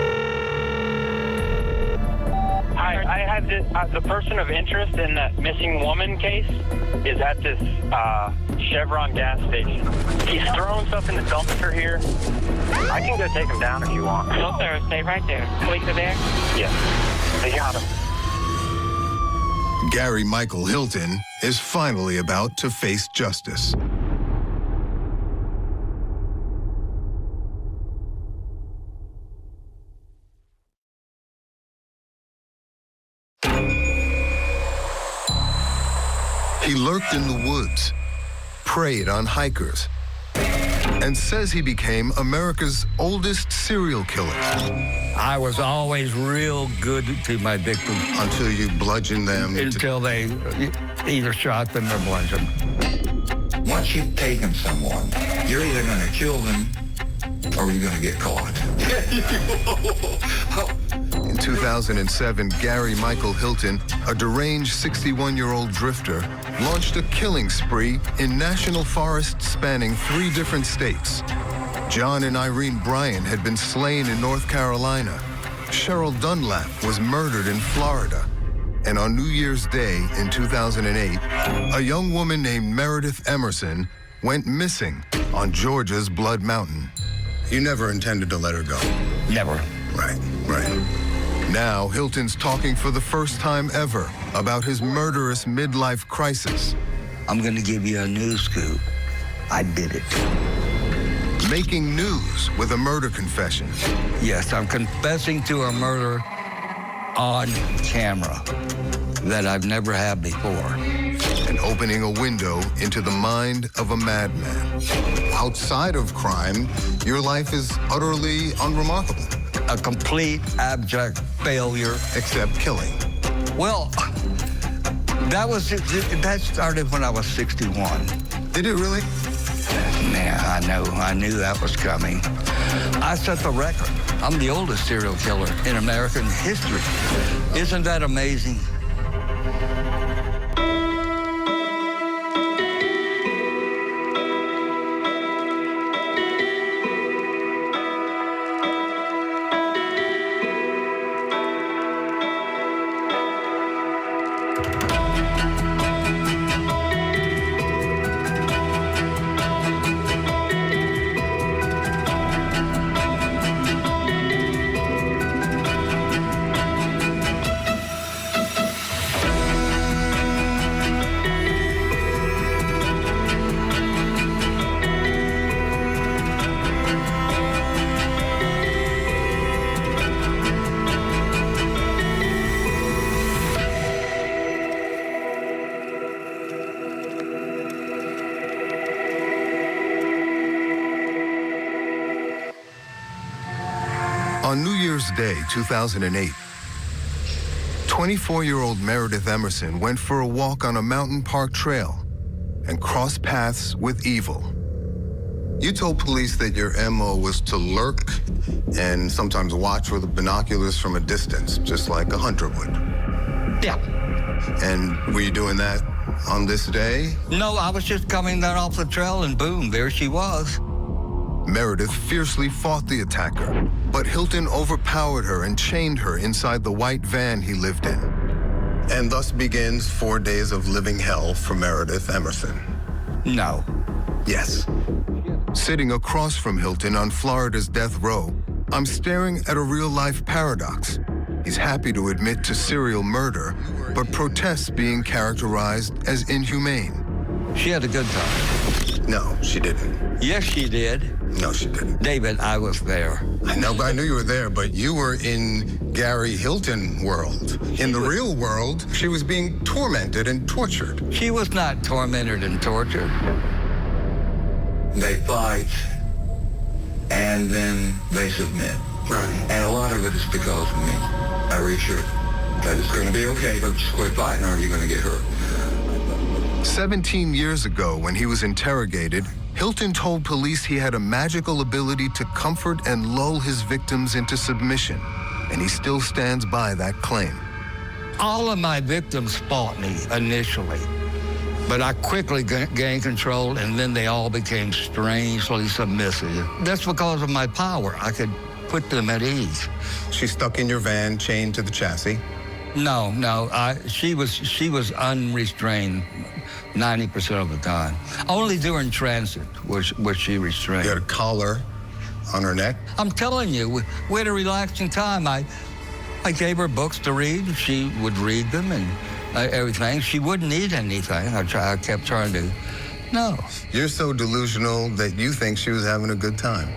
Hi, I have this, the person of interest in that missing woman case is at this Chevron gas station. He's throwing stuff in the dumpster here. I can go take him down if you want. No, sir. Stay right there. Police are there? Yes. They got him. Gary Michael Hilton is finally about to face justice. He lurked in the woods, preyed on hikers, and says he became America's oldest serial killer. I was always real good to my victims. Until you bludgeon them? Until they either shot them or bludgeoned them. Once you've taken someone, you're either going to kill them or you're going to get caught. In 2007, Gary Michael Hilton, a deranged 61-year-old drifter, launched a killing spree in national forests spanning 3 different states. John and Irene Bryant had been slain in North Carolina. Cheryl Dunlap was murdered in Florida. And on New Year's Day in 2008, a young woman named Meredith Emerson went missing on Georgia's Blood Mountain. You never intended to let her go. Never. Right. Now, Hilton's talking for the first time ever about his murderous midlife crisis. I'm going to give you a news scoop. I did it. Making news with a murder confession. Yes, I'm confessing to a murder on camera that I've never had before. And opening a window into the mind of a madman. Outside of crime, your life is utterly unremarkable. A complete abject failure. Except killing. Well, that started when I was 61. Did it really? Yeah, I knew that was coming. I set the record. I'm the oldest serial killer in American history. Isn't that amazing? On New Year's Day, 2008, 24-year-old Meredith Emerson went for a walk on a mountain park trail and crossed paths with evil. You told police that your MO was to lurk and sometimes watch with binoculars from a distance, just like a hunter would. Yeah. And were you doing that on this day? No, I was just coming down off the trail and boom, there she was. Meredith fiercely fought the attacker, but Hilton overpowered her and chained her inside the white van he lived in. And thus begins 4 days of living hell for Meredith Emerson. No. Yes. Sitting across from Hilton on Florida's death row, I'm staring at a real-life paradox. He's happy to admit to serial murder, but protests being characterized as inhumane. She had a good time. No, she didn't. Yes, she did. No, she didn't. David, I was there. I know, but I knew you were there, but you were in Gary Hilton world. In the real world, she was being tormented and tortured. She was not tormented and tortured. They fight, and then they submit. Right. And a lot of it is because of me. I reassure that it's going to be okay, but just quit fighting or you're going to get hurt. 17 years ago, when he was interrogated, Hilton told police he had a magical ability to comfort and lull his victims into submission, and he still stands by that claim. All of my victims fought me initially, but I quickly gained control, and then they all became strangely submissive. That's because of my power. I could put them at ease. She's stuck in your van, chained to the chassis? No. She was unrestrained 90% of the time. Only during transit was she restrained. You had a collar on her neck? I'm telling you, we had a relaxing time. I gave her books to read. She would read them and everything. She wouldn't eat anything. I kept trying to. No. You're so delusional that you think she was having a good time.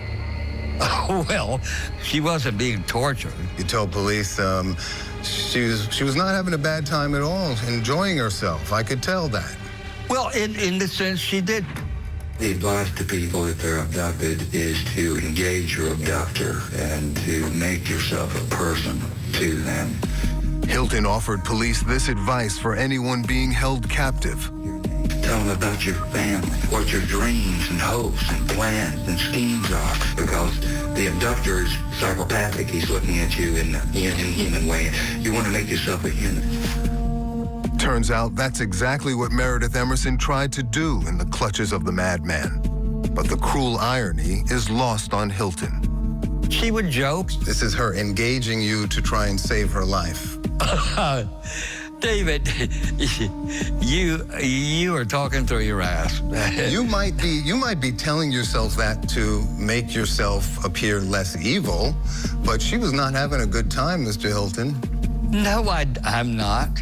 Oh, well, she wasn't being tortured. You told police she was not having a bad time at all, enjoying herself. I could tell that. Well, in the sense she did. The advice to people if they're abducted is to engage your abductor and to make yourself a person to them. Hilton offered police this advice for anyone being held captive. Tell them about your family, what your dreams and hopes and plans and schemes are, because the abductor is psychopathic. He's looking at you in an inhuman way. You want to make yourself a human. Turns out that's exactly what Meredith Emerson tried to do in the clutches of the madman. But the cruel irony is lost on Hilton. She would joke. This is her engaging you to try and save her life. David, you are talking through your ass. You might be telling yourself that to make yourself appear less evil, but she was not having a good time, Mr. Hilton. No, I'm not.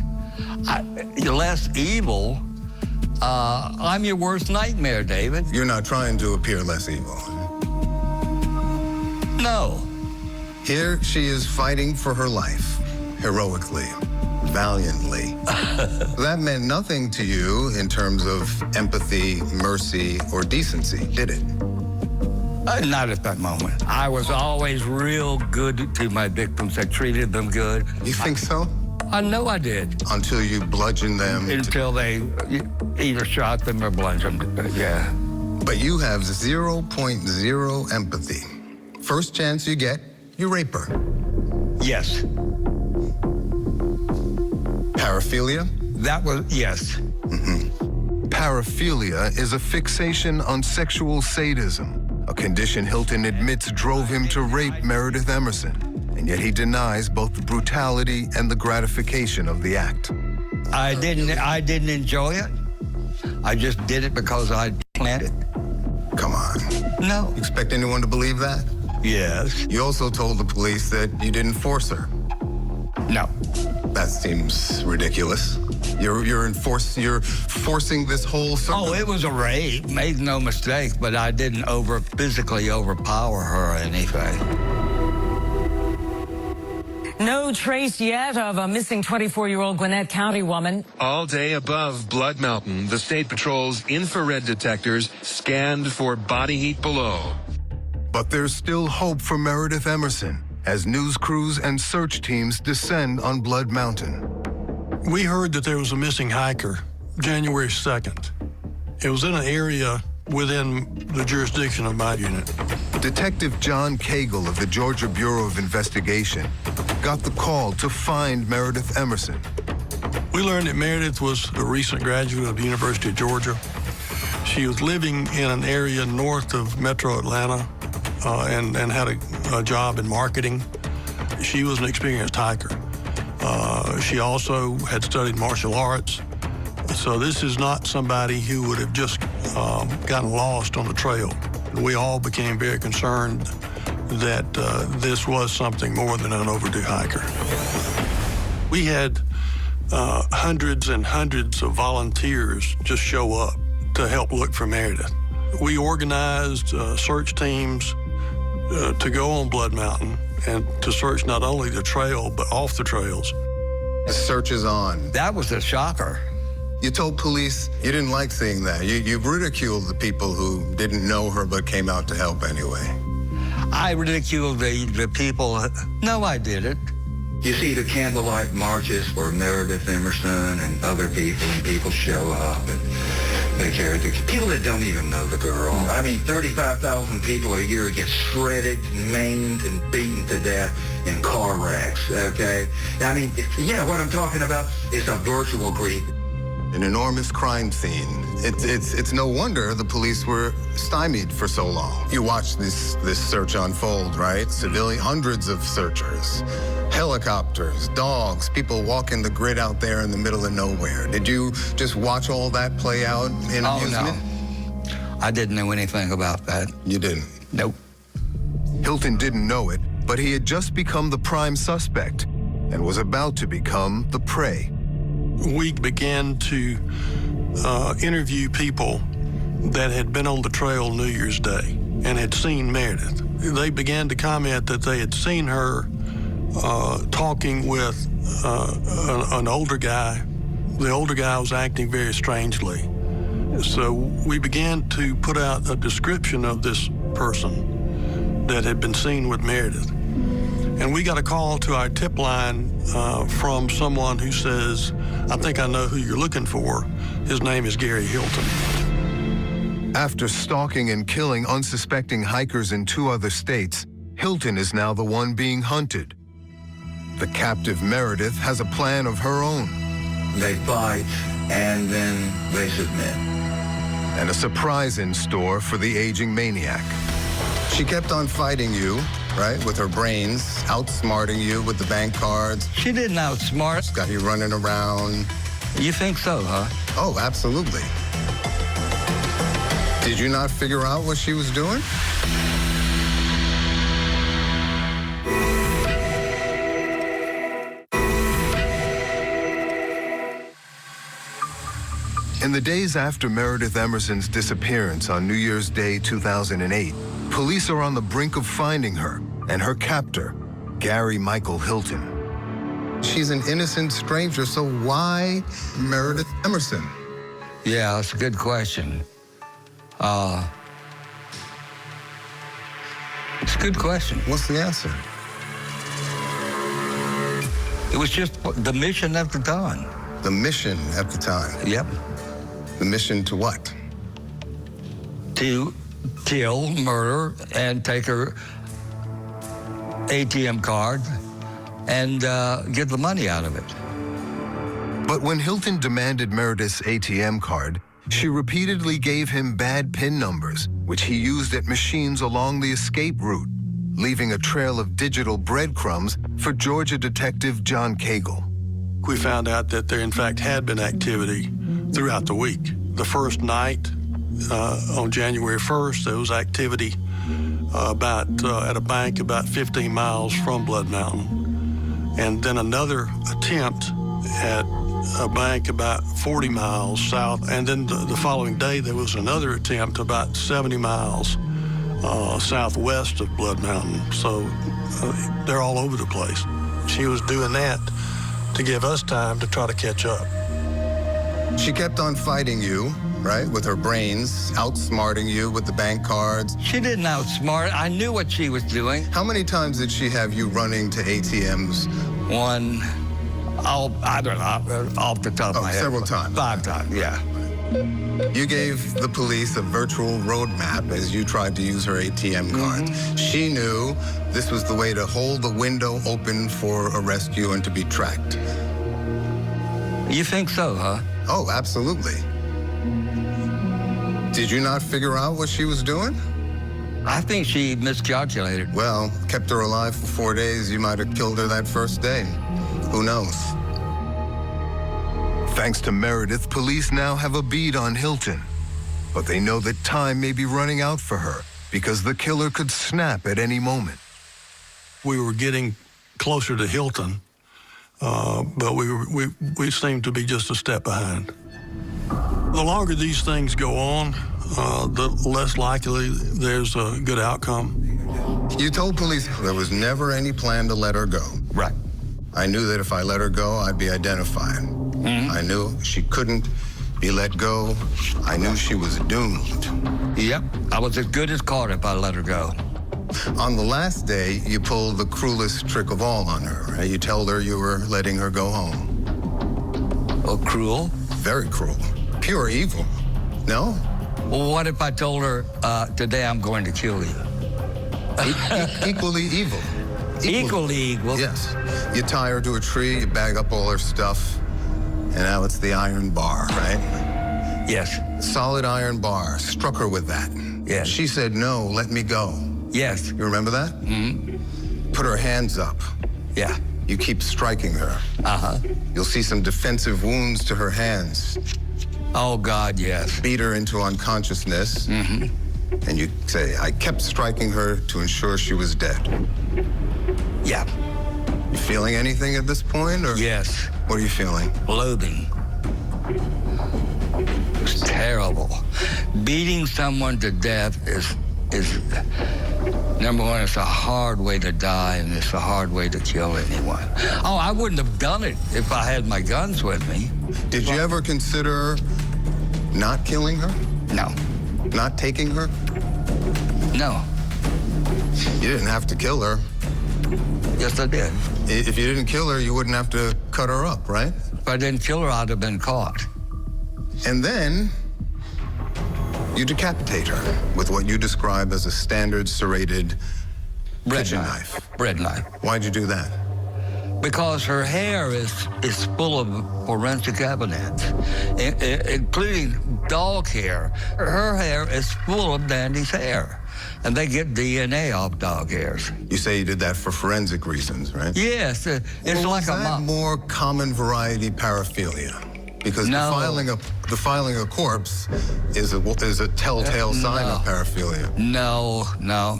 You're less evil. I'm your worst nightmare, David. You're not trying to appear less evil. No. Here she is fighting for her life, heroically, valiantly. That meant nothing to you in terms of empathy, mercy, or decency, did it? Not at that moment. I was always real good to my victims. I treated them good. You think so? I know I did. Until you bludgeoned them? Until they either shot them or bludgeoned them, yeah. But you have 0.0 empathy. First chance you get, you rape her. Yes. Paraphilia? That was, yes. Mm-hmm. Paraphilia is a fixation on sexual sadism, a condition Hilton admits drove him to rape Meredith Emerson, and yet he denies both the brutality and the gratification of the act. I didn't enjoy it. I just did it because I planned it. Come on. No. You expect anyone to believe that? Yes. You also told the police that you didn't force her. No. That seems ridiculous. You're forcing this whole circle. Oh, it was a rape. Make no mistake, but I didn't physically overpower her or anything. No trace yet of a missing 24-year-old Gwinnett County woman. All day above Blood Mountain, the State Patrol's infrared detectors scanned for body heat below. But there's still hope for Meredith Emerson as news crews and search teams descend on Blood Mountain. We heard that there was a missing hiker January 2nd. It was in an area within the jurisdiction of my unit. Detective John Cagle of the Georgia Bureau of Investigation got the call to find Meredith Emerson. We learned that Meredith was a recent graduate of the University of Georgia. She was living in an area north of Metro Atlanta and had a job in marketing. She was an experienced hiker. She also had studied martial arts. So this is not somebody who would have just gotten lost on the trail. We all became very concerned that this was something more than an overdue hiker. We had hundreds and hundreds of volunteers just show up to help look for Meredith. We organized search teams to go on Blood Mountain and to search not only the trail, but off the trails. The search is on. That was a shocker. You told police you didn't like seeing that. You ridiculed the people who didn't know her but came out to help anyway. I ridiculed the people. No, I didn't. You see the candlelight marches for Meredith Emerson and other people, and people show up and they carry the people that don't even know the girl. I mean, 35,000 people a year get shredded, maimed, and beaten to death in car wrecks, okay? I mean, yeah, what I'm talking about is a virtual grief. An enormous crime scene. It's no wonder the police were stymied for so long. You watched this search unfold, right? Hundreds of searchers, helicopters, dogs, people walking the grid out there in the middle of nowhere. Did you just watch all that play out in amusement? No. I didn't know anything about that. You didn't? Nope. Hilton didn't know it, but he had just become the prime suspect and was about to become the prey. We began to interview people that had been on the trail New Year's Day and had seen Meredith. They began to comment that they had seen her talking with an older guy. The older guy was acting very strangely. So we began to put out a description of this person that had been seen with Meredith. And we got a call to our tip line from someone who says, I think I know who you're looking for. His name is Gary Hilton. After stalking and killing unsuspecting hikers in 2 other states, Hilton is now the one being hunted. The captive Meredith has a plan of her own. They fight, and then they submit. And a surprise in store for the aging maniac. She kept on fighting you, right, with her brains, outsmarting you with the bank cards. She didn't outsmart. Got you running around. You think so, huh? Oh, absolutely. Did you not figure out what she was doing? In the days after Meredith Emerson's disappearance on New Year's Day 2008, police are on the brink of finding her and her captor, Gary Michael Hilton. She's an innocent stranger, so why Meredith Emerson? Yeah, that's a good question. It's a good question. What's the answer? It was just the mission at the time. The mission at the time? Yep. The mission to what? To kill, murder, and take her ATM card and get the money out of it. But when Hilton demanded Meredith's ATM card, she repeatedly gave him bad PIN numbers, which he used at machines along the escape route, leaving a trail of digital breadcrumbs for Georgia detective John Cagle. We found out that there, in fact, had been activity throughout the week. The first night, on January 1st, there was activity at a bank about 15 miles from Blood Mountain. And then another attempt at a bank about 40 miles south. And then the following day, there was another attempt about 70 miles southwest of Blood Mountain. So they're all over the place. She was doing that to give us time to try to catch up. She kept on fighting you, right, with her brains, outsmarting you with the bank cards. She didn't outsmart. I knew what she was doing. How many times did she have you running to ATMs? One, I don't know, off the top of my head. Several times. 5 times, yeah. You gave the police a virtual roadmap as you tried to use her ATM cards. She knew this was the way to hold the window open for a rescue and to be tracked. You think so, huh? Oh, absolutely. Did you not figure out what she was doing? I think she miscalculated. Well, kept her alive for 4 days. You might have killed her that first day. Who knows? Thanks to Meredith, police now have a bead on Hilton. But they know that time may be running out for her because the killer could snap at any moment. We were getting closer to Hilton, but we seemed to be just a step behind. The longer these things go on, the less likely there's a good outcome. You told police there was never any plan to let her go. Right. I knew that if I let her go, I'd be identified. I knew she couldn't be let go. I knew she was doomed. Yep, I was as good as caught if I let her go. On the last day, you pulled the cruelest trick of all on her. Right? You told her you were letting her go home. Oh, cruel? Very cruel. Pure evil. No? Well, what if I told her, today I'm going to kill you? Equally evil. Equally evil? Yes. You tie her to a tree, you bag up all her stuff, and now it's the iron bar, right? Yes. Solid iron bar. Struck her with that. Yes. She said, no, let me go. Yes. You remember that? Mm-hmm. Put her hands up. Yeah. You keep striking her. Uh-huh. You'll see some defensive wounds to her hands. Oh, God, yes. Beat her into unconsciousness. Mm-hmm. And you say, I kept striking her to ensure she was dead. Yeah. You feeling anything at this point? Or yes. What are you feeling? Loathing. It's terrible. Beating someone to death is number one, it's a hard way to die, and it's a hard way to kill anyone. Oh, I wouldn't have done it if I had my guns with me. Did you ever consider not killing her? No. Not taking her? No. You didn't have to kill her. Yes, I did. If you didn't kill her, you wouldn't have to cut her up, right? If I didn't kill her, I'd have been caught. And then you decapitate her with what you describe as a standard serrated kitchen knife. Bread knife. Why'd you do that? Because her hair is full of forensic evidence, including dog hair. Her hair is full of Dandy's hair. and they get DNA off dog hairs. You say you did that for forensic reasons, right? Yes, it's like a more common variety paraphilia, because the filing a corpse is a telltale sign of paraphilia. No,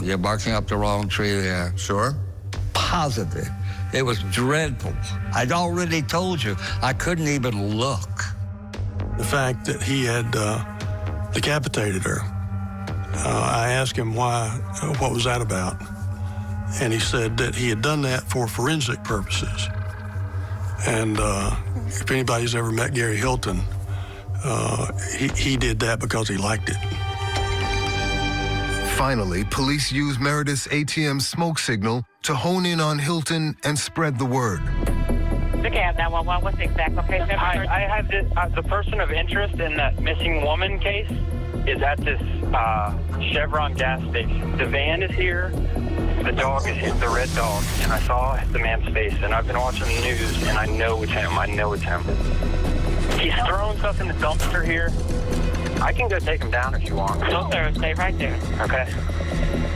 you're barking up the wrong tree there. Sure? Positive. It was dreadful. I'd already told you I couldn't even look. The fact that he had decapitated her, I asked him what was that about? And he said that he had done that for forensic purposes. And if anybody's ever met Gary Hilton, he did that because he liked it. Finally, police used Meredith's ATM smoke signal to hone in on Hilton and spread the word. Okay, I have 911. What's the exact location? I have the person of interest in that missing woman case is at this Chevron gas station. The van is here. The dog is here, the red dog, and I saw the man's face, and I've been watching the news, and I know it's him. He's throwing stuff in the dumpster here. I can go take him down if you want. No, sir. Stay right there. Okay.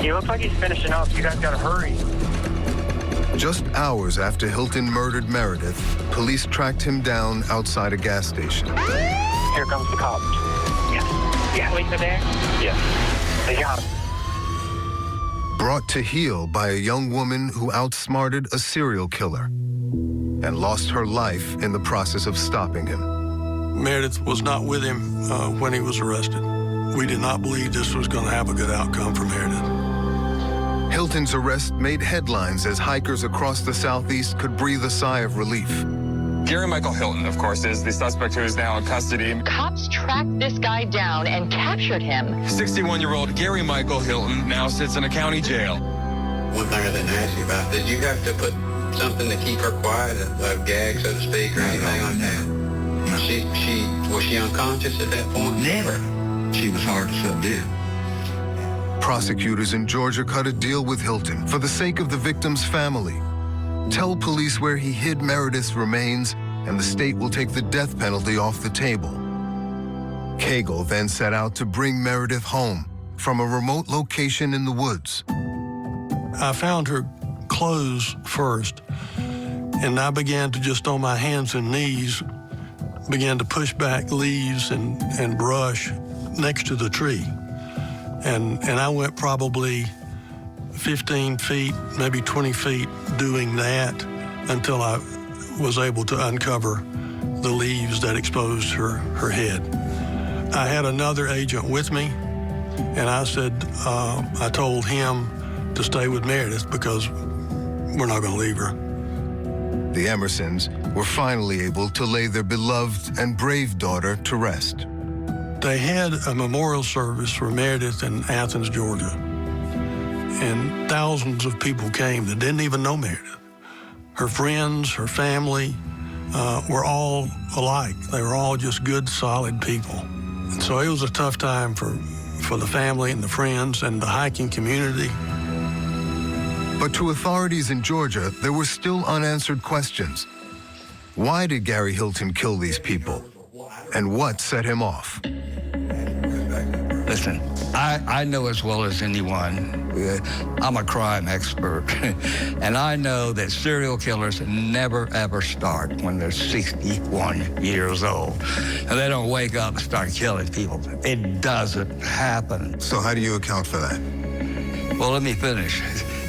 He looks like he's finishing up. You guys gotta hurry. Just hours after Hilton murdered Meredith, police tracked him down outside a gas station. Here comes the cops. Yeah. Police are there? Yes. They got him. Brought to heel by a young woman who outsmarted a serial killer and lost her life in the process of stopping him. Meredith was not with him when he was arrested. We did not believe this was going to have a good outcome for Meredith. Hilton's arrest made headlines as hikers across the Southeast could breathe a sigh of relief. Gary Michael Hilton, of course, is the suspect who is now in custody. Cops tracked this guy down and captured him. 61-year-old Gary Michael Hilton now sits in a county jail. One thing I didn't ask you about, did you have to put something to keep her quiet, a gag, so to speak, or anything like that? Was she unconscious at that point? Never. She was hard to subdue. Prosecutors in Georgia cut a deal with Hilton for the sake of the victim's family. Tell police where he hid Meredith's remains, and the state will take the death penalty off the table. Cagle then set out to bring Meredith home from a remote location in the woods. I found her clothes first, and I began to just on my hands and knees began to push back leaves and brush next to the tree. And I went probably 15 feet, maybe 20 feet doing that until I was able to uncover the leaves that exposed her head. I had another agent with me, and I said, I told him to stay with Meredith because we're not gonna leave her. The Emersons were finally able to lay their beloved and brave daughter to rest. They had a memorial service for Meredith in Athens, Georgia. And thousands of people came that didn't even know Meredith. Her friends, her family were all alike. They were all just good, solid people. And so it was a tough time for the family and the friends and the hiking community. But to authorities in Georgia, there were still unanswered questions. Why did Gary Hilton kill these people? And what set him off? Listen, I know as well as anyone, I'm a crime expert, and I know that serial killers never, ever start when they're 61 years old. And they don't wake up and start killing people. It doesn't happen. So how do you account for that? Well, let me finish.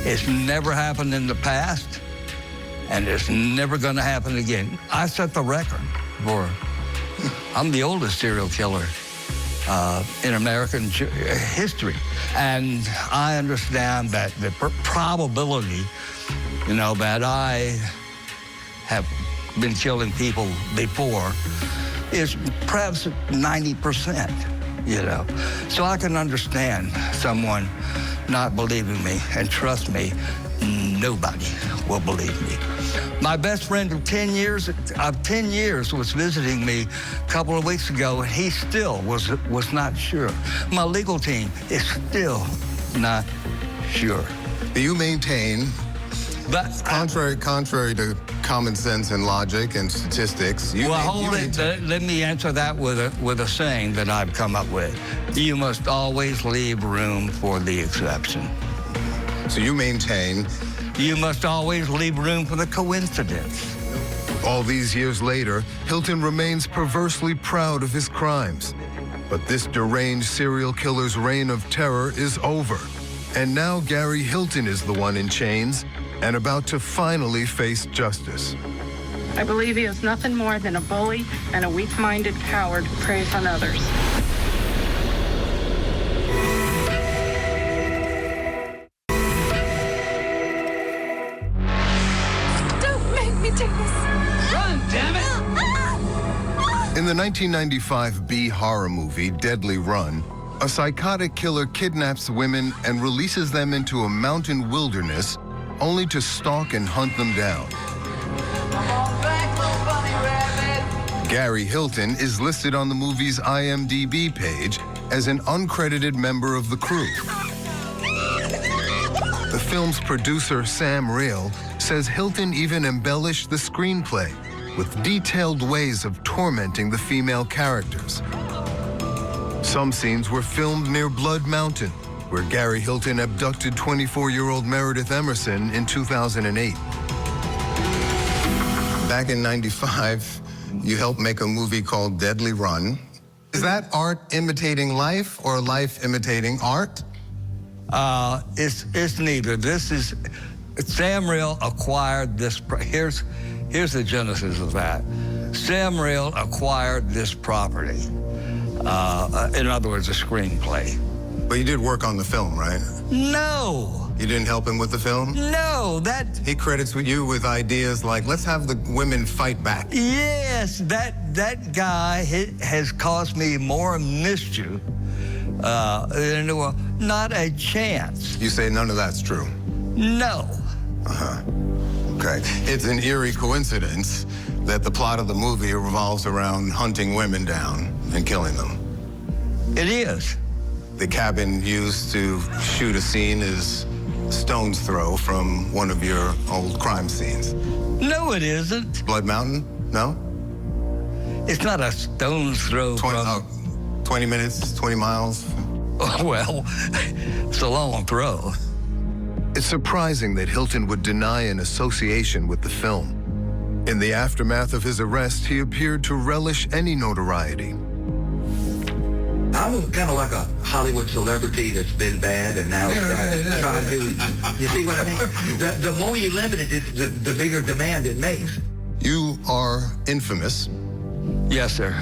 It's never happened in the past, and it's never going to happen again. I set the record for, I'm the oldest serial killer in American history. And I understand that the probability, that I have been killing people before is perhaps 90%, So I can understand someone not believing me, and trust me, nobody will believe me. My best friend of 10 years was visiting me a couple of weeks ago, and he still was not sure. My legal team is still not sure. You maintain, contrary to common sense and logic and statistics. Let me answer that with a saying that I've come up with. You must always leave room for the exception. So you maintain? You must always leave room for the coincidence. All these years later, Hilton remains perversely proud of his crimes. But this deranged serial killer's reign of terror is over. And now Gary Hilton is the one in chains and about to finally face justice. I believe he is nothing more than a bully and a weak-minded coward who preys on others. Don't make me take this. Run, damn it! In the 1995 B horror movie, Deadly Run, a psychotic killer kidnaps women and releases them into a mountain wilderness only to stalk and hunt them down. Gary Hilton is listed on the movie's IMDb page as an uncredited member of the crew. The film's producer, Sam Rail, says Hilton even embellished the screenplay with detailed ways of tormenting the female characters. Some scenes were filmed near Blood Mountain, where Gary Hilton abducted 24-year-old Meredith Emerson in 2008. Back in '95, you helped make a movie called Deadly Run. Is that art imitating life or life imitating art? It's neither. This is, Sam Rail acquired this, here's the genesis of that. Sam Rail acquired this property. In other words, a screenplay. But you did work on the film, right? No. You didn't help him with the film? No, He credits you with ideas like, let's have the women fight back. Yes, that guy has caused me more mischief than not a chance. You say none of that's true? No. Uh-huh. Okay. It's an eerie coincidence that the plot of the movie revolves around hunting women down and killing them. It is. The cabin used to shoot a scene is a stone's throw from one of your old crime scenes. No, it isn't. Blood Mountain? No? It's not a stone's throw 20 minutes, 20 miles? Oh, well, it's a long throw. It's surprising that Hilton would deny an association with the film. In the aftermath of his arrest, he appeared to relish any notoriety. I'm kind of like a Hollywood celebrity that's been bad and now trying to, you see what I mean? The more you limit it, the bigger demand it makes. You are infamous. Yes, sir.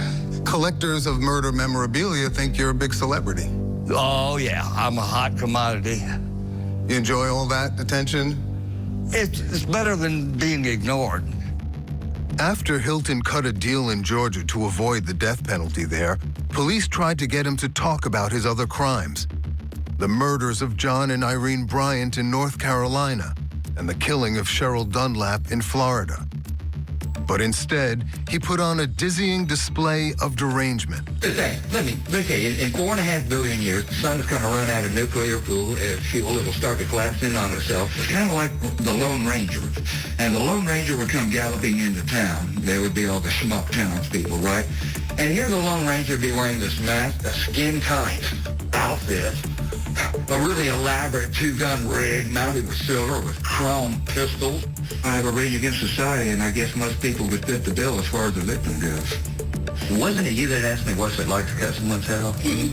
Collectors of murder memorabilia think you're a big celebrity. Oh, yeah, I'm a hot commodity. You enjoy all that attention? It's better than being ignored. After Hilton cut a deal in Georgia to avoid the death penalty there, police tried to get him to talk about his other crimes. The murders of John and Irene Bryant in North Carolina and the killing of Cheryl Dunlap in Florida. But instead, he put on a dizzying display of derangement. Let me tell you, in 4.5 billion years, the sun is going to run out of nuclear fuel. It will start to collapse in on itself. It's kind of like the Lone Ranger. And the Lone Ranger would come galloping into town. There would be all the schmuck townspeople, right? And here the Lone Ranger would be wearing this mask, a skin-tight outfit, a really elaborate 2-gun rig mounted with silver with chrome pistols. I have a Rage Against Society, and I guess most people would fit the bill as far as the victim goes. Wasn't it you that asked me what's it like to cut someone's head off? Okay.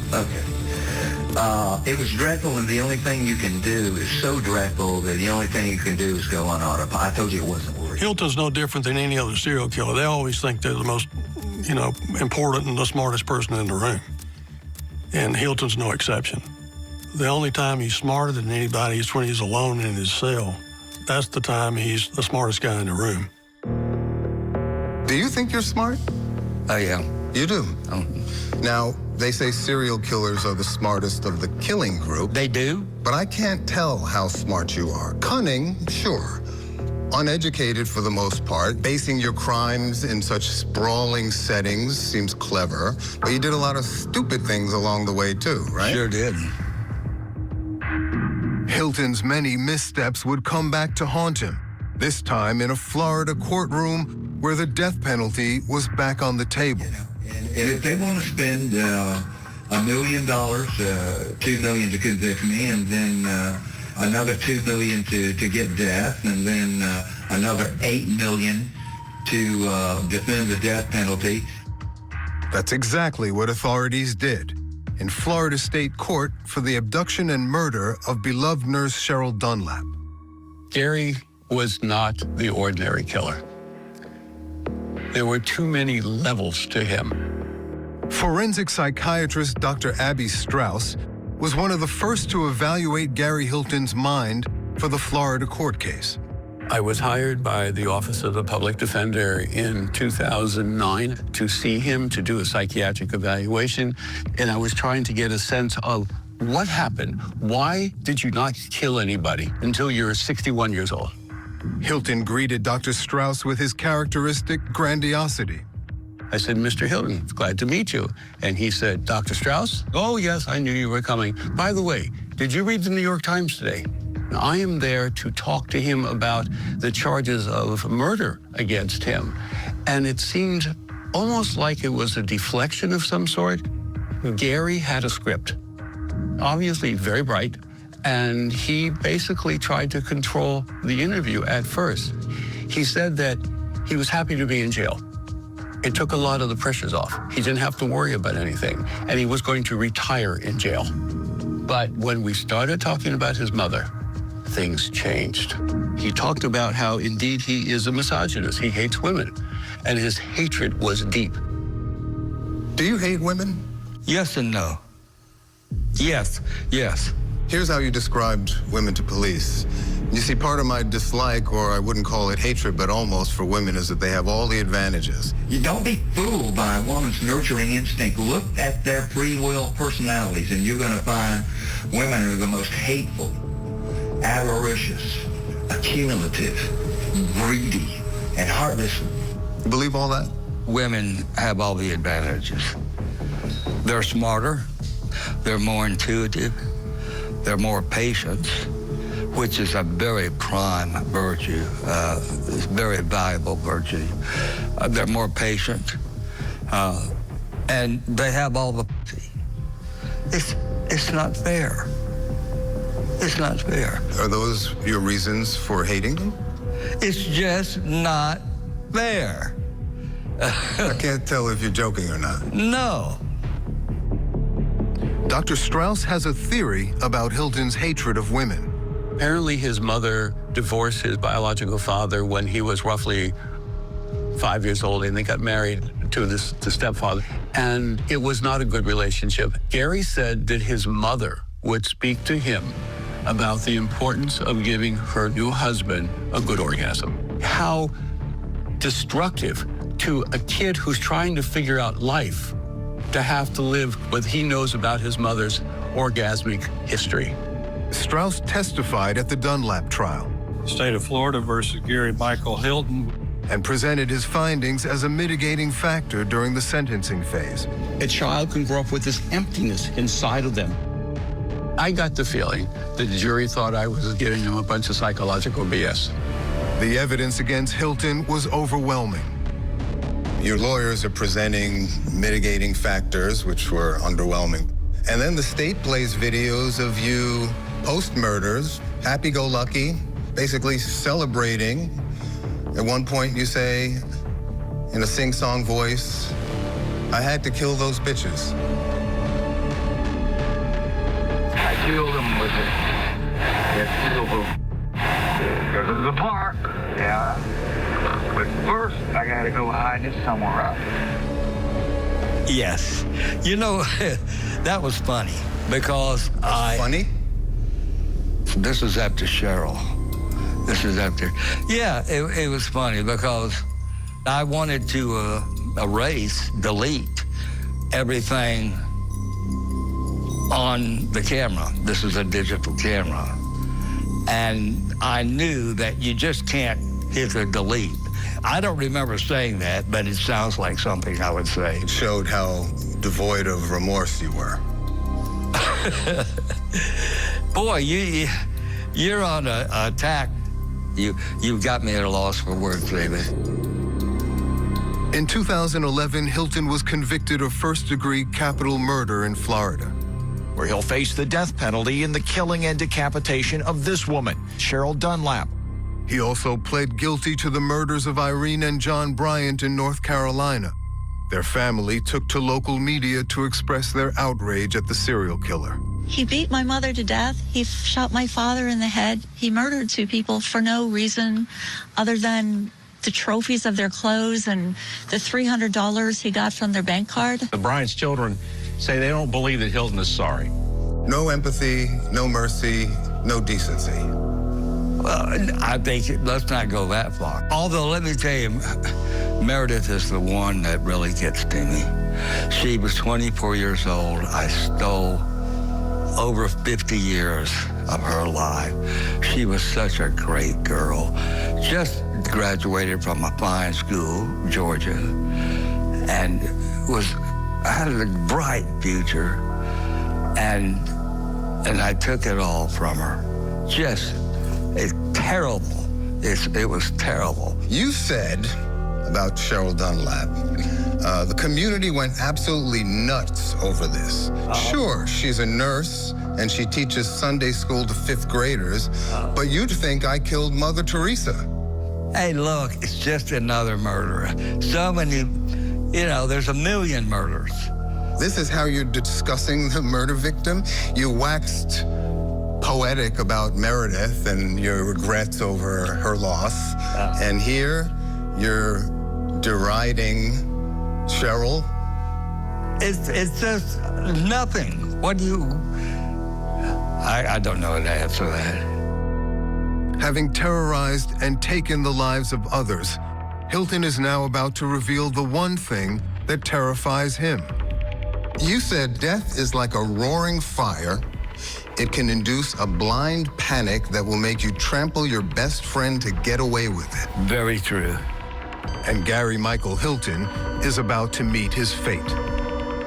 It was dreadful, and the only thing you can do is so dreadful that the only thing you can do is go on autopilot. I told you it wasn't worth it. Hilton's no different than any other serial killer. They always think they're the most, important and the smartest person in the room. And Hilton's no exception. The only time he's smarter than anybody is when he's alone in his cell. That's the time he's the smartest guy in the room. Do you think you're smart? I am. You do? Oh. Now, they say serial killers are the smartest of the killing group. They do? But I can't tell how smart you are. Cunning, sure. Uneducated for the most part. Basing your crimes in such sprawling settings seems clever. But you did a lot of stupid things along the way, too, right? Sure did. Hilton's many missteps would come back to haunt him, this time in a Florida courtroom where the death penalty was back on the table. And if they want to spend $1 million, $2 million to convict me, and then another $2 million to get death, and then another $8 million to defend the death penalty. That's exactly what authorities did in Florida State Court for the abduction and murder of beloved nurse Cheryl Dunlap. Gary was not the ordinary killer. There were too many levels to him. Forensic psychiatrist Dr. Abby Strauss was one of the first to evaluate Gary Hilton's mind for the Florida court case. I was hired by the Office of the Public Defender in 2009 to see him, to do a psychiatric evaluation, and I was trying to get a sense of what happened. Why did you not kill anybody until you're 61 years old? Hilton greeted Dr. Strauss with his characteristic grandiosity. I said, Mr. Hilton, glad to meet you. And he said, Dr. Strauss? Oh, yes, I knew you were coming. By the way, did you read the New York Times today? I am there to talk to him about the charges of murder against him. And it seemed almost like it was a deflection of some sort. Gary had a script, obviously very bright, and he basically tried to control the interview at first. He said that he was happy to be in jail. It took a lot of the pressures off. He didn't have to worry about anything, and he was going to retire in jail. But when we started talking about his mother, things changed. He talked about how, indeed, he is a misogynist. He hates women, and his hatred was deep. Do you hate women? Yes and no. Yes, yes. Here's how you described women to police. You see, part of my dislike, or I wouldn't call it hatred, but almost, for women is that they have all the advantages. You don't be fooled by a woman's nurturing instinct. Look at their free will personalities, and you're going to find women are the most hateful, avaricious, accumulative, greedy, and heartless. You believe all that? Women have all the advantages. They're smarter, they're more intuitive, they're more patient, which is a very prime virtue, very valuable virtue. They're more patient, and they have all the. It's not fair. It's not fair. Are those your reasons for hating them? It's just not fair. I can't tell if you're joking or not. No. Dr. Strauss has a theory about Hilton's hatred of women. Apparently, his mother divorced his biological father when he was roughly 5 years old, and they got married to the stepfather. And it was not a good relationship. Gary said that his mother would speak to him about the importance of giving her new husband a good orgasm. How destructive to a kid who's trying to figure out life to have to live what he knows about his mother's orgasmic history. Strauss testified at the Dunlap trial. State of Florida versus Gary Michael Hilton. And presented his findings as a mitigating factor during the sentencing phase. A child can grow up with this emptiness inside of them. I got the feeling that the jury thought I was giving them a bunch of psychological BS. The evidence against Hilton was overwhelming. Your lawyers are presenting mitigating factors, which were underwhelming. And then the state plays videos of you post-murders, happy-go-lucky, basically celebrating. At one point you say, in a sing-song voice, I had to kill those bitches. I killed them with it. That killed them. Go to the park. Yeah. But first, I gotta go hide it somewhere else. Yes. You know, that was funny because Funny? This is after Cheryl. This is after. Yeah, it was funny because I wanted to delete everything on the camera. This is a digital camera. And I knew that you just can't hit the delete. I don't remember saying that, but it sounds like something I would say. It showed how devoid of remorse you were. Boy, you're on a attack You've got me at a loss for words, David. In 2011, Hilton was convicted of first-degree capital murder in Florida, where he'll face the death penalty in the killing and decapitation of this woman, Cheryl Dunlap. He also pled guilty to the murders of Irene and John Bryant in North Carolina. Their family took to local media to express their outrage at the serial killer. He beat my mother to death. He shot my father in the head. He murdered two people for no reason other than the trophies of their clothes and the $300 he got from their bank card. The Bryant's children say they don't believe that Hilton is sorry. No empathy, no mercy, no decency. Well, I think let's not go that far. Although, let me tell you, Meredith is the one that really gets to me. She was 24 years old. I stole over 50 years of her life. She was such a great girl. Just graduated from a fine school, Georgia, and had a bright future. And I took it all from her. It's terrible. It was terrible. You said about Cheryl Dunlap, the community went absolutely nuts over this. Sure, she's a nurse and she teaches Sunday school to fifth graders, but you'd think I killed Mother Teresa. Hey, look, it's just another murderer. So many, there's a million murders. This is how you're discussing the murder victim? You waxed poetic about Meredith and your regrets over her loss. And here, you're deriding Cheryl? It's just nothing. What do you... I don't know how to answer that. Having terrorized and taken the lives of others, Hilton is now about to reveal the one thing that terrifies him. You said death is like a roaring fire. It can induce a blind panic that will make you trample your best friend to get away with it. Very true. And Gary Michael Hilton is about to meet his fate.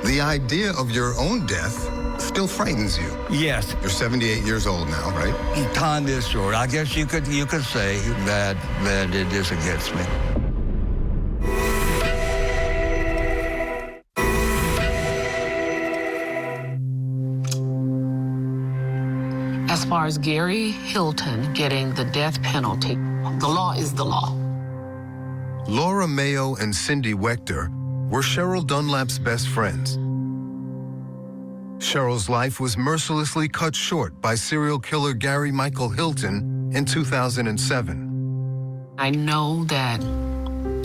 The idea of your own death still frightens you. Yes. You're 78 years old now, right? Time is short. I guess you could say that it is against me. As far as Gary Hilton getting the death penalty, the law is the law. Laura Mayo and Cindy Wechter were Cheryl Dunlap's best friends. Cheryl's life was mercilessly cut short by serial killer Gary Michael Hilton in 2007. I know that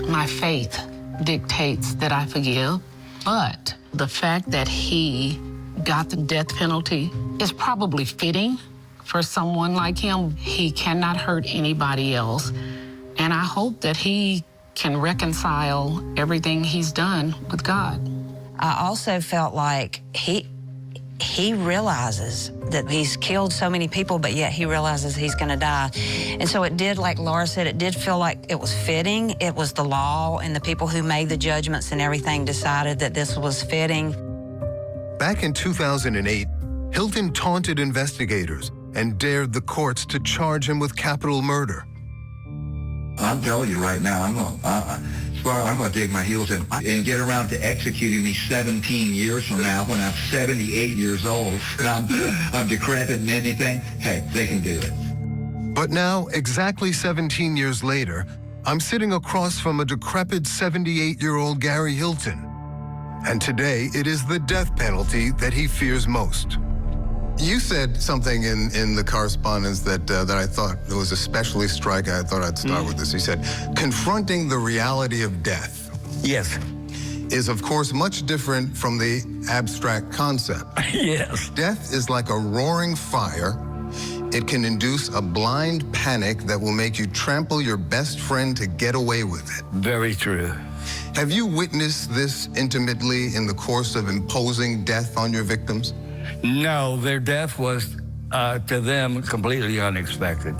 my faith dictates that I forgive, but the fact that he got the death penalty is probably fitting for someone like him. He cannot hurt anybody else, and I hope that he can reconcile everything he's done with God. I also felt like he realizes that he's killed so many people, but yet he realizes he's gonna die. And so it did, like Laura said, it did feel like it was fitting. It was the law, and the people who made the judgments and everything decided that this was fitting. Back in 2008, Hilton taunted investigators and dared the courts to charge him with capital murder. I'm telling you right now, I'm going to dig my heels in and get around to executing me 17 years from now when I'm 78 years old and I'm decrepit and anything. Hey, they can do it. But now, exactly 17 years later, I'm sitting across from a decrepit 78-year-old Gary Hilton. And today, it is the death penalty that he fears most. You said something in the correspondence that I thought was especially striking. I thought I'd start with this. You said, confronting the reality of death. Yes. Is, of course, much different from the abstract concept. Yes. Death is like a roaring fire. It can induce a blind panic that will make you trample your best friend to get away with it. Very true. Have you witnessed this intimately in the course of imposing death on your victims? No, their death was, to them, completely unexpected.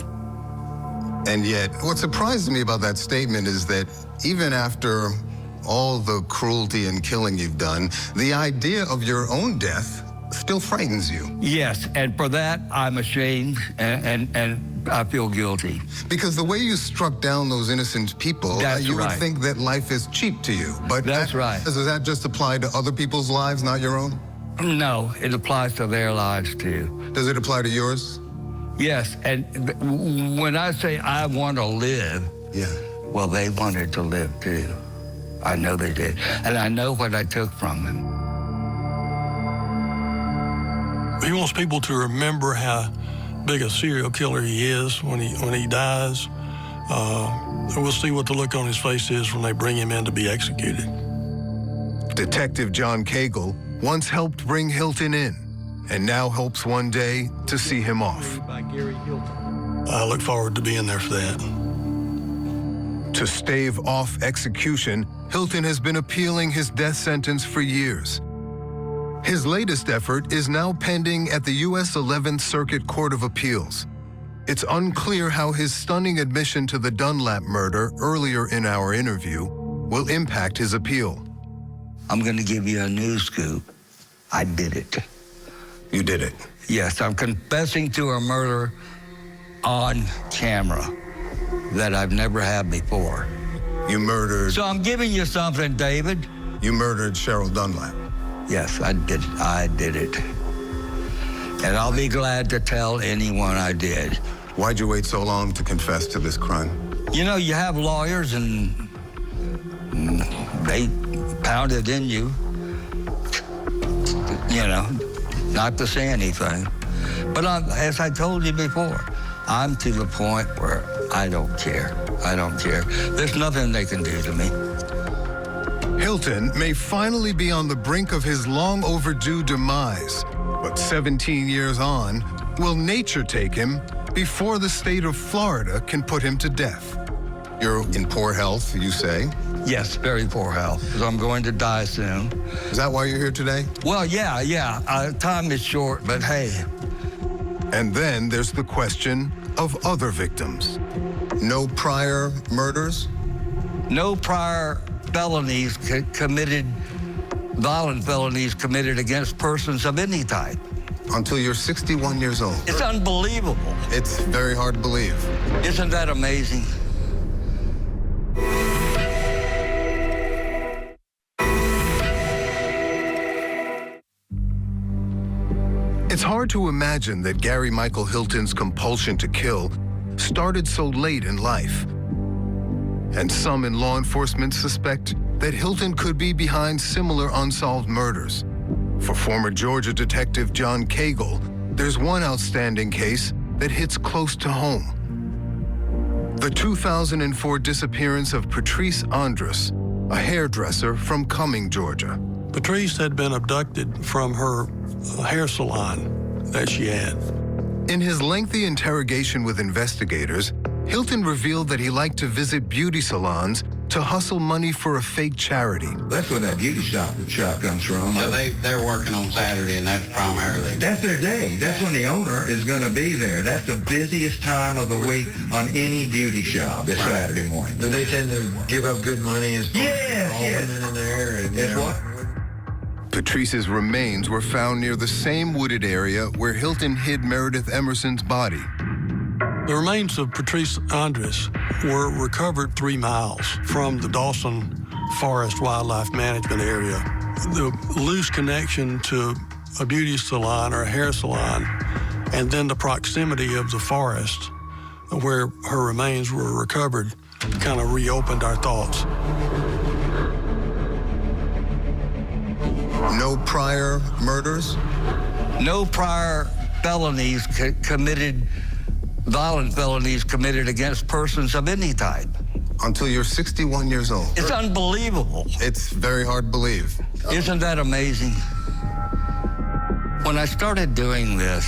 And yet, what surprises me about that statement is that even after all the cruelty and killing you've done, the idea of your own death still frightens you. Yes, and for that, I'm ashamed, and I feel guilty. Because the way you struck down those innocent people, you would think that life is cheap to you. But that's right. Does that just apply to other people's lives, not your own? No, it applies to their lives too. Does it apply to yours? Yes, and when I say I want to live, well, they wanted to live too. I know they did, and I know what I took from them. He wants people to remember how big a serial killer he is when he dies. We'll see what the look on his face is when they bring him in to be executed. Detective John Cagle once helped bring Hilton in, and now hopes one day to see him off. I look forward to being there for that. To stave off execution, Hilton has been appealing his death sentence for years. His latest effort is now pending at the U.S. 11th Circuit Court of Appeals. It's unclear how his stunning admission to the Dunlap murder earlier in our interview will impact his appeal. I'm going to give you a news scoop. I did it. You did it? Yes, I'm confessing to a murder on camera that I've never had before. You murdered... So I'm giving you something, David. You murdered Cheryl Dunlap. Yes, I did. I did it. And I'll be glad to tell anyone I did. Why'd you wait so long to confess to this crime? You know, you have lawyers and they pound it in you, not to say anything. But as I told you before, I'm to the point where I don't care. I don't care. There's nothing they can do to me. Hilton may finally be on the brink of his long overdue demise, but 17 years on, will nature take him before the state of Florida can put him to death? You're in poor health, you say? Yes, very poor health, because I'm going to die soon. Is that why you're here today? Well, yeah. Time is short, but hey. And then there's the question of other victims. No prior murders? No prior felonies committed, violent felonies committed against persons of any type. Until you're 61 years old. It's unbelievable. It's very hard to believe. Isn't that amazing? It's hard to imagine that Gary Michael Hilton's compulsion to kill started so late in life. And some in law enforcement suspect that Hilton could be behind similar unsolved murders. For former Georgia detective John Cagle, there's one outstanding case that hits close to home. The 2004 disappearance of Patrice Andrus, a hairdresser from Cumming, Georgia. Patrice had been abducted from her hair salon that she had. In his lengthy interrogation with investigators, Hilton revealed that he liked to visit beauty salons to hustle money for a fake charity. That's where that beauty shop comes from. So they're working on Saturday, and that's primarily... That's their day. That's when the owner is going to be there. That's the busiest time of the week on any beauty shop. It's Saturday morning. Do they tend to give up good money as all women in there? And, what? Patrice's remains were found near the same wooded area where Hilton hid Meredith Emerson's body. The remains of Patrice Andrus were recovered 3 miles from the Dawson Forest Wildlife Management Area. The loose connection to a beauty salon or a hair salon, and then the proximity of the forest where her remains were recovered kind of reopened our thoughts. No prior murders? No prior felonies committed, violent felonies committed against persons of any type. Until you're 61 years old. It's unbelievable. It's very hard to believe. Isn't that amazing? When I started doing this,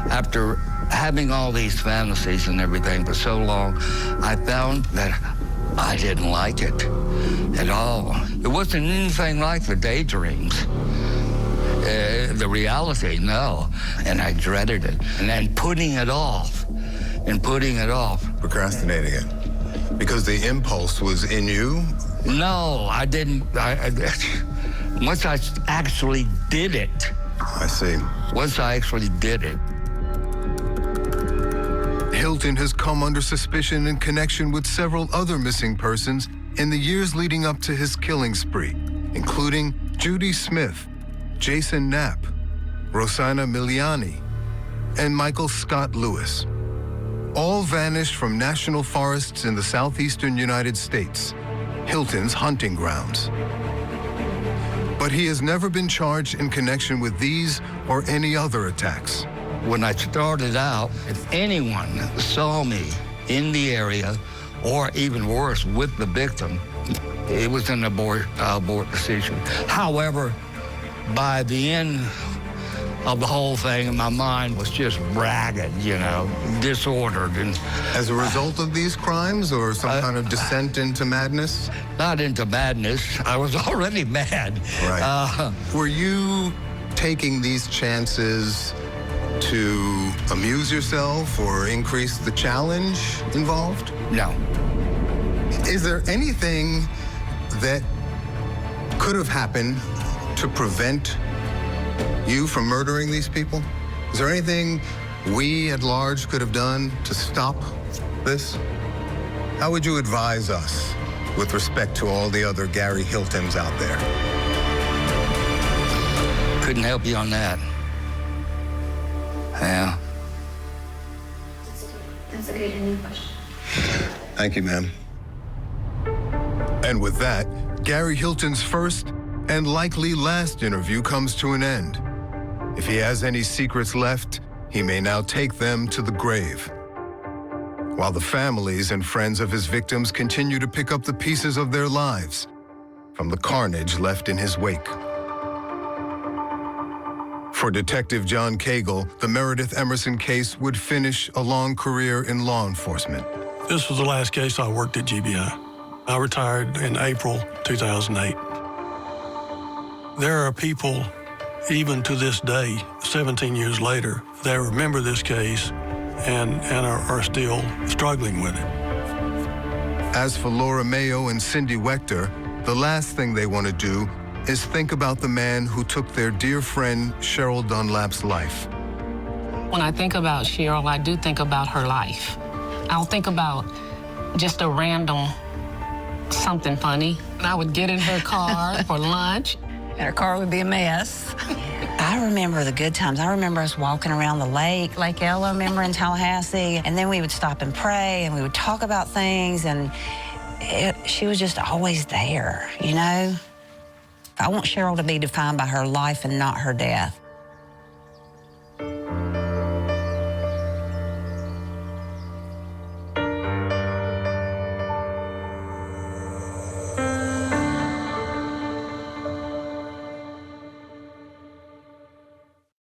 after having all these fantasies and everything for so long, I found that I didn't like it at all. It wasn't anything like the daydreams. The reality, no. And I dreaded it. And then putting it off. Procrastinating it. Because the impulse was in you? No, I didn't. Once I actually did it. I see. Once I actually did it. Hilton has come under suspicion in connection with several other missing persons in the years leading up to his killing spree, including Judy Smith, Jason Knapp, Rosanna Miliani, and Michael Scott Lewis. All vanished from national forests in the southeastern United States, Hilton's hunting grounds. But he has never been charged in connection with these or any other attacks. When I started out, if anyone saw me in the area, or even worse, with the victim, it was an abort decision. However, by the end of the whole thing, my mind was just ragged, disordered. And as a result of these crimes, or some kind of descent into madness? Not into madness. I was already mad. Right. Were you taking these chances to amuse yourself or increase the challenge involved? No. Is there anything that could have happened to prevent you from murdering these people? Is there anything we at large could have done to stop this? How would you advise us with respect to all the other Gary Hiltons out there? Couldn't help you on that. Yeah. That's a good ending question. Thank you, ma'am. And with that, Gary Hilton's first and likely last interview comes to an end. If he has any secrets left, he may now take them to the grave. While the families and friends of his victims continue to pick up the pieces of their lives from the carnage left in his wake. For Detective John Cagle, the Meredith Emerson case would finish a long career in law enforcement. This was the last case I worked at GBI. I retired in April 2008. There are people, even to this day, 17 years later, that remember this case and are still struggling with it. As for Laura Mayo and Cindy Wechter, the last thing they want to do is think about the man who took their dear friend Cheryl Dunlap's life. When I think about Cheryl, I do think about her life. I don't think about just a random something funny. I would get in her car for lunch. And her car would be a mess. I remember the good times. I remember us walking around the lake, Lake Ella, remember, in Tallahassee. And then we would stop and pray, and we would talk about things, and she was just always there, I want Cheryl to be defined by her life and not her death.